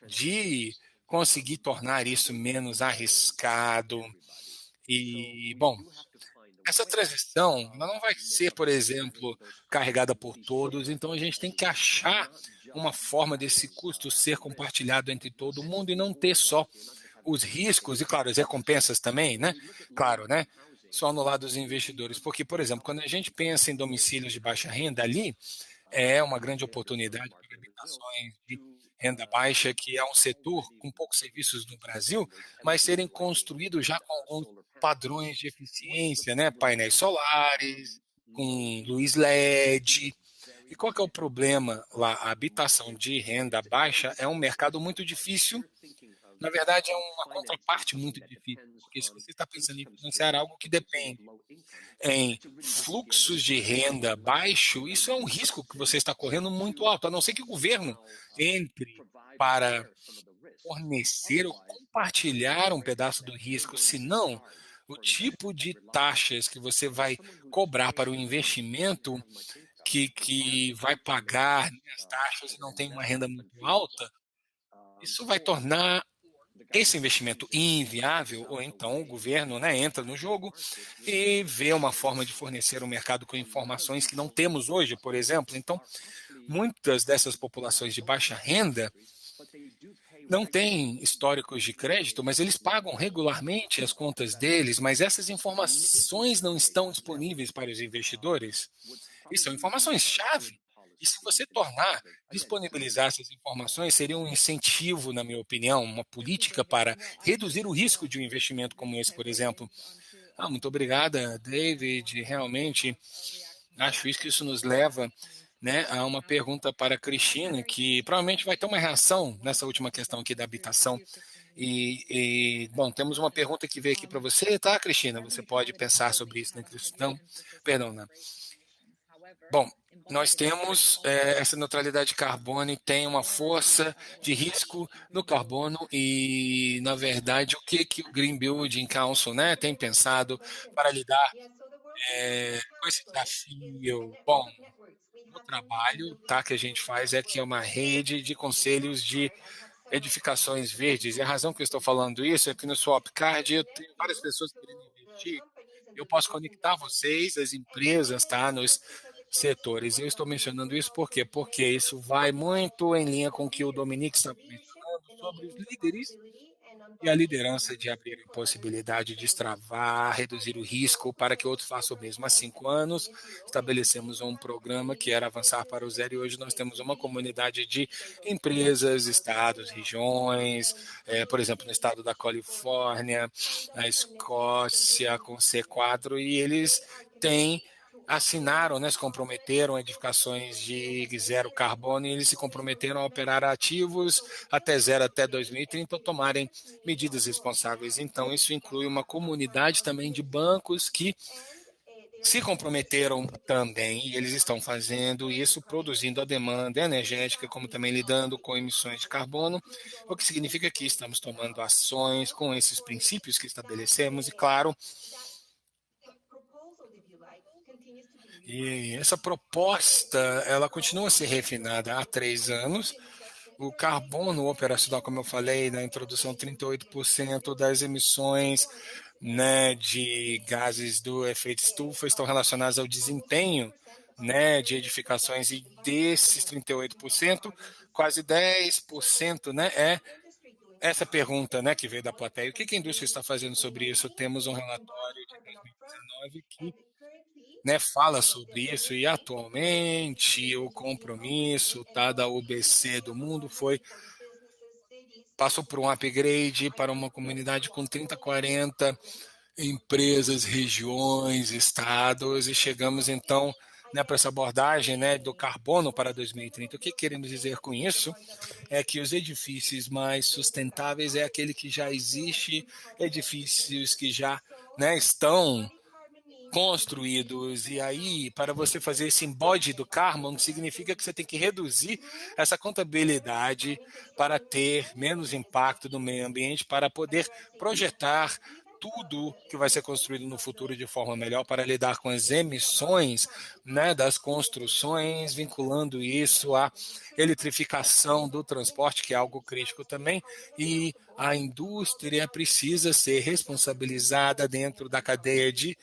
de conseguir tornar isso menos arriscado. E, bom, essa transição ela não vai ser, por exemplo, carregada por todos, então a gente tem que achar uma forma desse custo ser compartilhado entre todo mundo e não ter só os riscos e, claro, as recompensas também, né? Claro, né? Só no lado dos investidores. Porque, por exemplo, quando a gente pensa em domicílios de baixa renda, ali é uma grande oportunidade para habitações de renda baixa, que é um setor com poucos serviços no Brasil, mas serem construídos já com alguns padrões de eficiência, né? Painéis solares, com luz LED. E qual que é o problema lá? A habitação de renda baixa é um mercado muito difícil. Na verdade, é uma contraparte muito difícil, porque se você está pensando em financiar algo que depende em fluxos de renda baixo, isso é um risco que você está correndo muito alto, a não ser que o governo entre para fornecer ou compartilhar um pedaço do risco, senão o tipo de taxas que você vai cobrar para o investimento que vai pagar, né, as taxas e não tem uma renda muito alta, isso vai tornar esse investimento inviável, ou então o governo, né, entra no jogo e vê uma forma de fornecer o mercado com informações que não temos hoje, por exemplo. Então, muitas dessas populações de baixa renda não têm históricos de crédito, mas eles pagam regularmente as contas deles, mas essas informações não estão disponíveis para os investidores. E são informações-chave. E se você tornar, disponibilizar essas informações, seria um incentivo, na minha opinião, uma política para reduzir o risco de um investimento como esse, por exemplo. Muito obrigada, David. Realmente, acho que isso nos leva, né, a uma pergunta para a Cristina, que provavelmente vai ter uma reação nessa última questão aqui da habitação. Bom, temos uma pergunta que veio aqui para você, tá, Cristina? Você pode pensar sobre isso na questão. Perdão, né? Bom, nós temos essa neutralidade de carbono e tem uma força de risco no carbono e, na verdade, o que o Green Building Council, né, tem pensado para lidar com esse desafio? Bom, o trabalho, tá, que a gente faz é que é uma rede de conselhos de edificações verdes. E a razão que eu estou falando isso é que no Swapcard eu tenho várias pessoas querendo investir. Eu posso conectar vocês, as empresas, tá, nos setores. Eu estou mencionando isso por quê? Porque isso vai muito em linha com o que o Dominique está mencionando sobre os líderes e a liderança de abrir a possibilidade de destravar, reduzir o risco para que outros façam o mesmo. Há 5 anos, estabelecemos um programa que era avançar para o zero e hoje nós temos uma comunidade de empresas, estados, regiões, por exemplo, no estado da Califórnia, na Escócia, com C4, e eles têm assinaram, né, se comprometeram a edificações de zero carbono e eles se comprometeram a operar ativos até zero até 2030 ou tomarem medidas responsáveis. Então, isso inclui uma comunidade também de bancos que se comprometeram também e eles estão fazendo isso, produzindo a demanda energética, como também lidando com emissões de carbono, o que significa que estamos tomando ações com esses princípios que estabelecemos e, claro, e essa proposta, ela continua a ser refinada há 3 anos. O carbono operacional, como eu falei na introdução, 38% das emissões, né, de gases do efeito estufa estão relacionadas ao desempenho, né, de edificações e desses 38%, quase 10%, né, é essa pergunta, né, que veio da plateia. O que a indústria está fazendo sobre isso? Temos um relatório de 2019 que, né, fala sobre isso e atualmente o compromisso, tá, da UBC do mundo foi passou por um upgrade para uma comunidade com 30, 40 empresas, regiões, estados, e chegamos então, né, para essa abordagem, né, do carbono para 2030. O que queremos dizer com isso? É que os edifícios mais sustentáveis é aquele que já existe, edifícios que já, né, estão construídos. E aí, para você fazer esse embode do carbon, significa que você tem que reduzir essa contabilidade para ter menos impacto no meio ambiente, para poder projetar tudo que vai ser construído no futuro de forma melhor para lidar com as emissões, né, das construções, vinculando isso à eletrificação do transporte, que é algo crítico também, e a indústria precisa ser responsabilizada dentro da cadeia de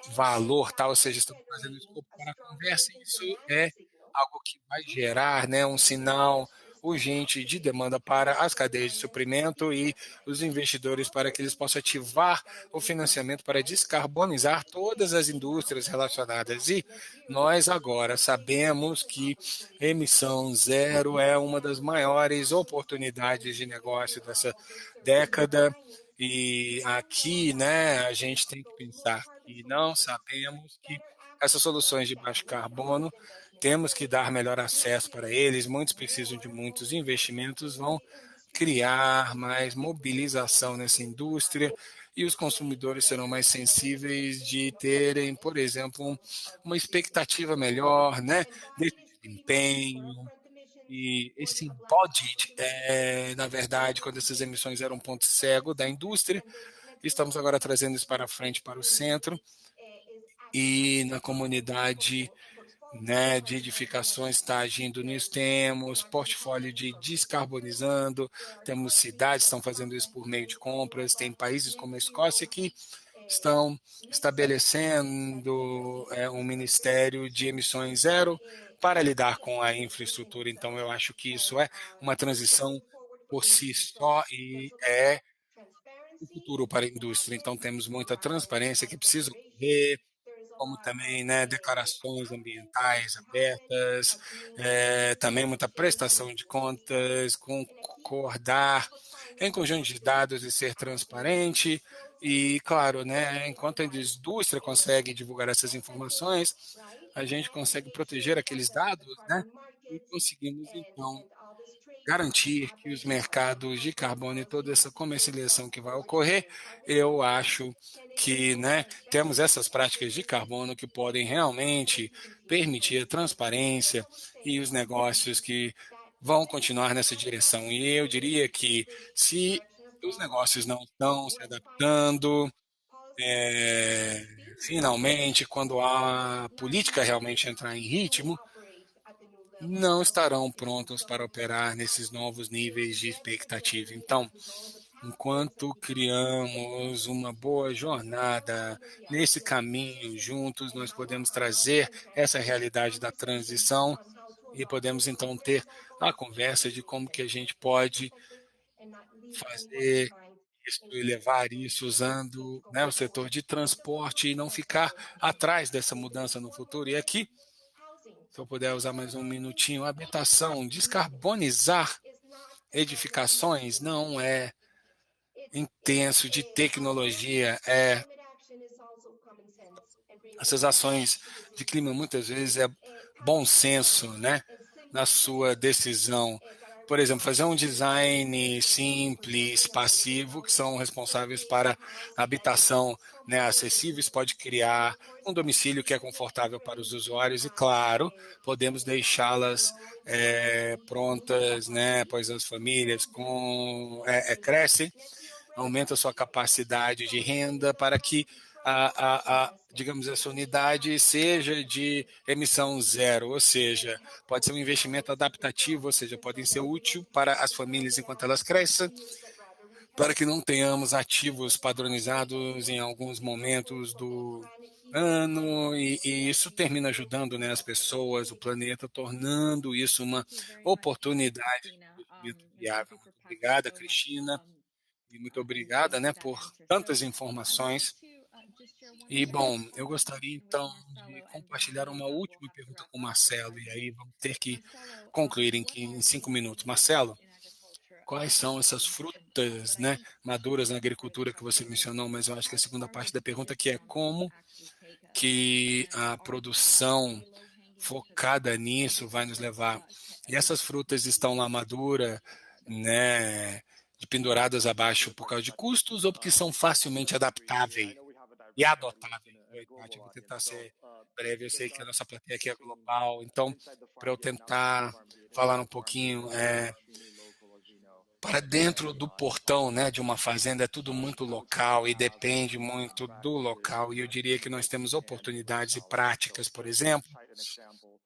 valor, tá? Ou seja, estamos trazendo isso para a conversa e isso é algo que vai gerar, né, um sinal urgente de demanda para as cadeias de suprimento e os investidores para que eles possam ativar o financiamento para descarbonizar todas as indústrias relacionadas. E nós agora sabemos que emissão zero é uma das maiores oportunidades de negócio dessa década. E aqui, né, a gente tem que pensar que não sabemos que essas soluções de baixo carbono temos que dar melhor acesso para eles. Muitos precisam de muitos investimentos, vão criar mais mobilização nessa indústria e os consumidores serão mais sensíveis de terem, por exemplo, uma expectativa melhor, né, de desempenho. E esse budget, na verdade, quando essas emissões eram um ponto cego da indústria, estamos agora trazendo isso para frente, para o centro, e na comunidade, né, de edificações está agindo nisso. Temos portfólio de descarbonizando, temos cidades que estão fazendo isso por meio de compras, tem países como a Escócia que estão estabelecendo um ministério de emissões zero para lidar com a infraestrutura. Então, eu acho que isso é uma transição por si só e é o futuro para a indústria. Então, temos muita transparência que precisa ocorrer, como também, né, declarações ambientais abertas, também muita prestação de contas, concordar em conjunto de dados e ser transparente. E, claro, né, enquanto a indústria consegue divulgar essas informações, a gente consegue proteger aqueles dados, né, e conseguimos, então, garantir que os mercados de carbono e toda essa comercialização que vai ocorrer, eu acho que, né, temos essas práticas de carbono que podem realmente permitir a transparência e os negócios que vão continuar nessa direção. E eu diria que se os negócios não estão se adaptando, finalmente, quando a política realmente entrar em ritmo, não estarão prontos para operar nesses novos níveis de expectativa. Então, enquanto criamos uma boa jornada nesse caminho juntos, nós podemos trazer essa realidade da transição e podemos então ter a conversa de como que a gente pode fazer isso e levar isso usando, né, o setor de transporte e não ficar atrás dessa mudança no futuro. E aqui, se eu puder usar mais um minutinho, habitação, descarbonizar edificações não é intenso de tecnologia, essas ações de clima muitas vezes é bom senso, né, na sua decisão. Por exemplo, fazer um design simples, passivo, que são responsáveis para a habitação, né, acessível, isso pode criar um domicílio que é confortável para os usuários e, claro, podemos deixá-las prontas, né, pois as famílias crescem, aumenta a sua capacidade de renda para que digamos, essa unidade seja de emissão zero, ou seja, pode ser um investimento adaptativo, ou seja, podem ser útil para as famílias enquanto elas crescem, para que não tenhamos ativos padronizados em alguns momentos do ano, e isso termina ajudando, né, as pessoas, o planeta, tornando isso uma oportunidade de investimento viável. Muito obrigada, Cristina. E muito obrigada, né, por tantas informações. E, bom, eu gostaria então de compartilhar uma última pergunta com o Marcelo, e aí vamos ter que concluir em 5 minutos. Marcelo, quais são essas frutas, né, maduras na agricultura que você mencionou, mas eu acho que a segunda parte da pergunta que é como que a produção focada nisso vai nos levar. E essas frutas estão lá madura, né, penduradas abaixo por causa de custos ou porque são facilmente adaptáveis e adotáveis. Eu vou tentar ser breve, eu sei que a nossa plateia aqui é global, então, para eu tentar falar um pouquinho, para dentro do portão, né, de uma fazenda é tudo muito local e depende muito do local. E eu diria que nós temos oportunidades e práticas, por exemplo,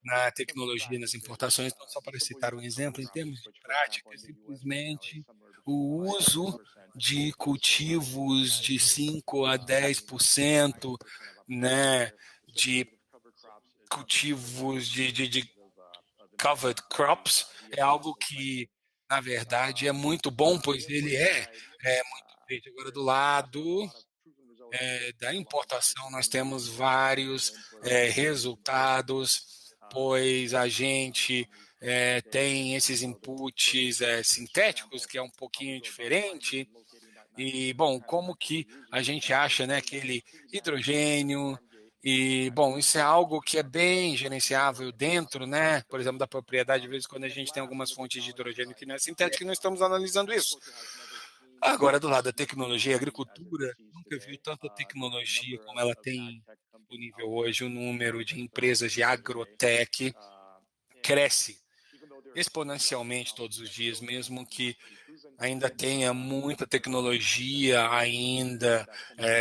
na tecnologia, nas importações. Então, só para citar um exemplo, em termos de prática, simplesmente o uso de cultivos de 5 a 10%, né, de cultivos de covered crops é algo que, na verdade, é muito bom, pois ele é muito verde. Agora, do lado da importação, nós temos vários resultados, pois a gente tem esses inputs sintéticos, que é um pouquinho diferente. E, bom, como que a gente acha, né, aquele hidrogênio? E, bom, isso é algo que é bem gerenciável dentro, né, por exemplo, da propriedade. De vez em quando a gente tem algumas fontes de hidrogênio que não é sintética e nós estamos analisando isso. Agora, do lado da tecnologia, a agricultura nunca viu tanta tecnologia como ela tem disponível hoje. O número de empresas de agrotech cresce exponencialmente todos os dias, mesmo que ainda tenha muita tecnologia ainda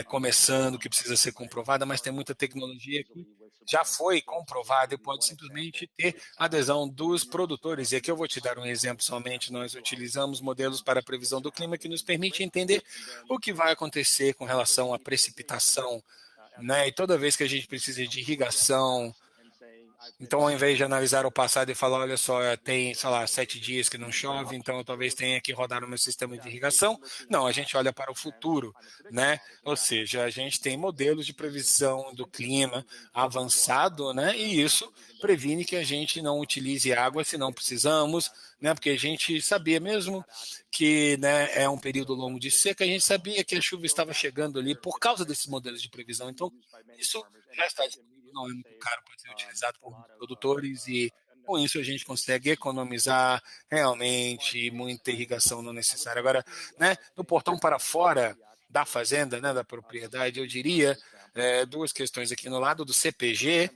começando, que precisa ser comprovada, mas tem muita tecnologia que já foi comprovada e pode simplesmente ter adesão dos produtores. E aqui eu vou te dar um exemplo somente. Nós utilizamos modelos para a previsão do clima que nos permite entender o que vai acontecer com relação à precipitação, né? E toda vez que a gente precisa de irrigação, então, ao invés de analisar o passado e falar, olha só, tem, sei lá, 7 dias que não chove, então eu talvez tenha que rodar o meu sistema de irrigação. Não, a gente olha para o futuro, né? Ou seja, a gente tem modelos de previsão do clima avançado, né? E isso previne que a gente não utilize água se não precisamos, né? Porque a gente sabia mesmo que, né, é um período longo de seca, a gente sabia que a chuva estava chegando ali por causa desses modelos de previsão. Então, isso já está disponível, não é muito caro, pode ser utilizado por muitos produtores e com isso a gente consegue economizar realmente muita irrigação não necessária. Agora, né, do portão para fora da fazenda, né, da propriedade, eu diria duas questões aqui no lado do CPG.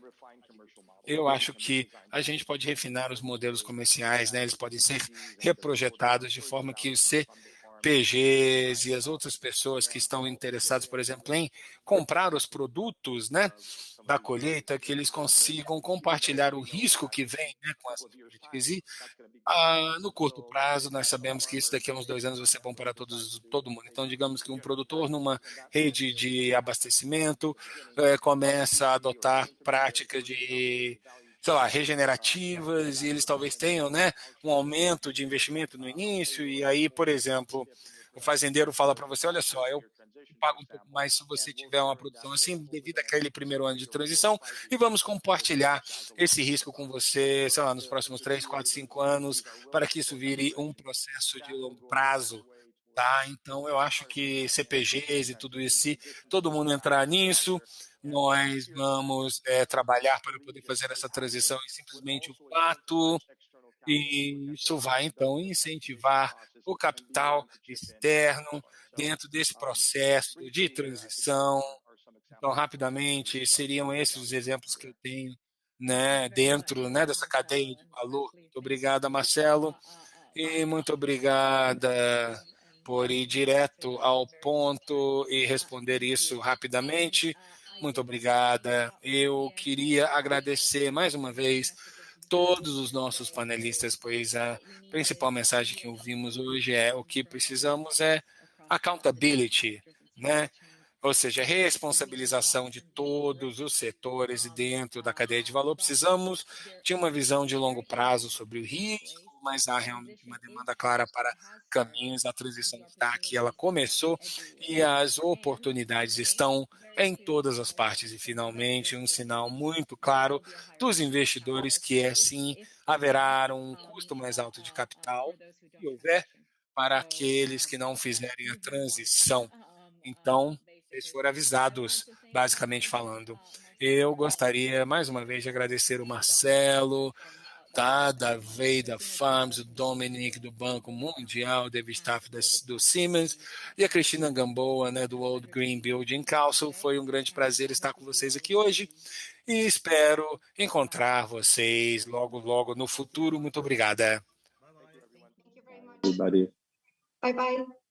Eu acho que a gente pode refinar os modelos comerciais, né? Eles podem ser reprojetados de forma que os CPGs e as outras pessoas que estão interessadas, por exemplo, em comprar os produtos, né, da colheita, que eles consigam compartilhar o risco que vem, né, com essas políticas. E no curto prazo, nós sabemos que isso daqui a uns 2 anos vai ser bom para todo mundo. Então, digamos que um produtor numa rede de abastecimento começa a adotar práticas de, sei lá, regenerativas, e eles talvez tenham, né, um aumento de investimento no início, e aí, por exemplo, o fazendeiro fala para você, olha só, eu te pago um pouco mais se você tiver uma produção assim, devido àquele primeiro ano de transição, e vamos compartilhar esse risco com você, sei lá, nos próximos 3, 4, 5 anos, para que isso vire um processo de longo prazo. Tá? Então, eu acho que CPGs e tudo isso, se todo mundo entrar nisso, nós vamos trabalhar para poder fazer essa transição e simplesmente o fato, e isso vai, então, incentivar o capital externo dentro desse processo de transição. Então, rapidamente, seriam esses os exemplos que eu tenho, né, dentro, né, dessa cadeia de valor. Muito obrigada, Marcelo, e muito obrigada por ir direto ao ponto e responder isso rapidamente. Muito obrigada. Eu queria agradecer mais uma vez todos os nossos panelistas, pois a principal mensagem que ouvimos hoje é o que precisamos é accountability, né? Ou seja, responsabilização de todos os setores e dentro da cadeia de valor. Precisamos de uma visão de longo prazo sobre o risco, mas há realmente uma demanda clara para caminhos. A transição está aqui, ela começou e as oportunidades estão em todas as partes. E, finalmente, um sinal muito claro dos investidores que é, sim, haverá um custo mais alto de capital, se houver para aqueles que não fizerem a transição. Então, eles foram avisados, basicamente falando. Eu gostaria, mais uma vez, de agradecer o Marcelo, tá? Da Veida Farms, o Dominic do Banco Mundial, David Staff do Siemens e a Cristina Gamboa, né, do Old Green Building Council. Foi um grande prazer estar com vocês aqui hoje e espero encontrar vocês logo, logo no futuro. Muito obrigada. Everybody. Bye bye.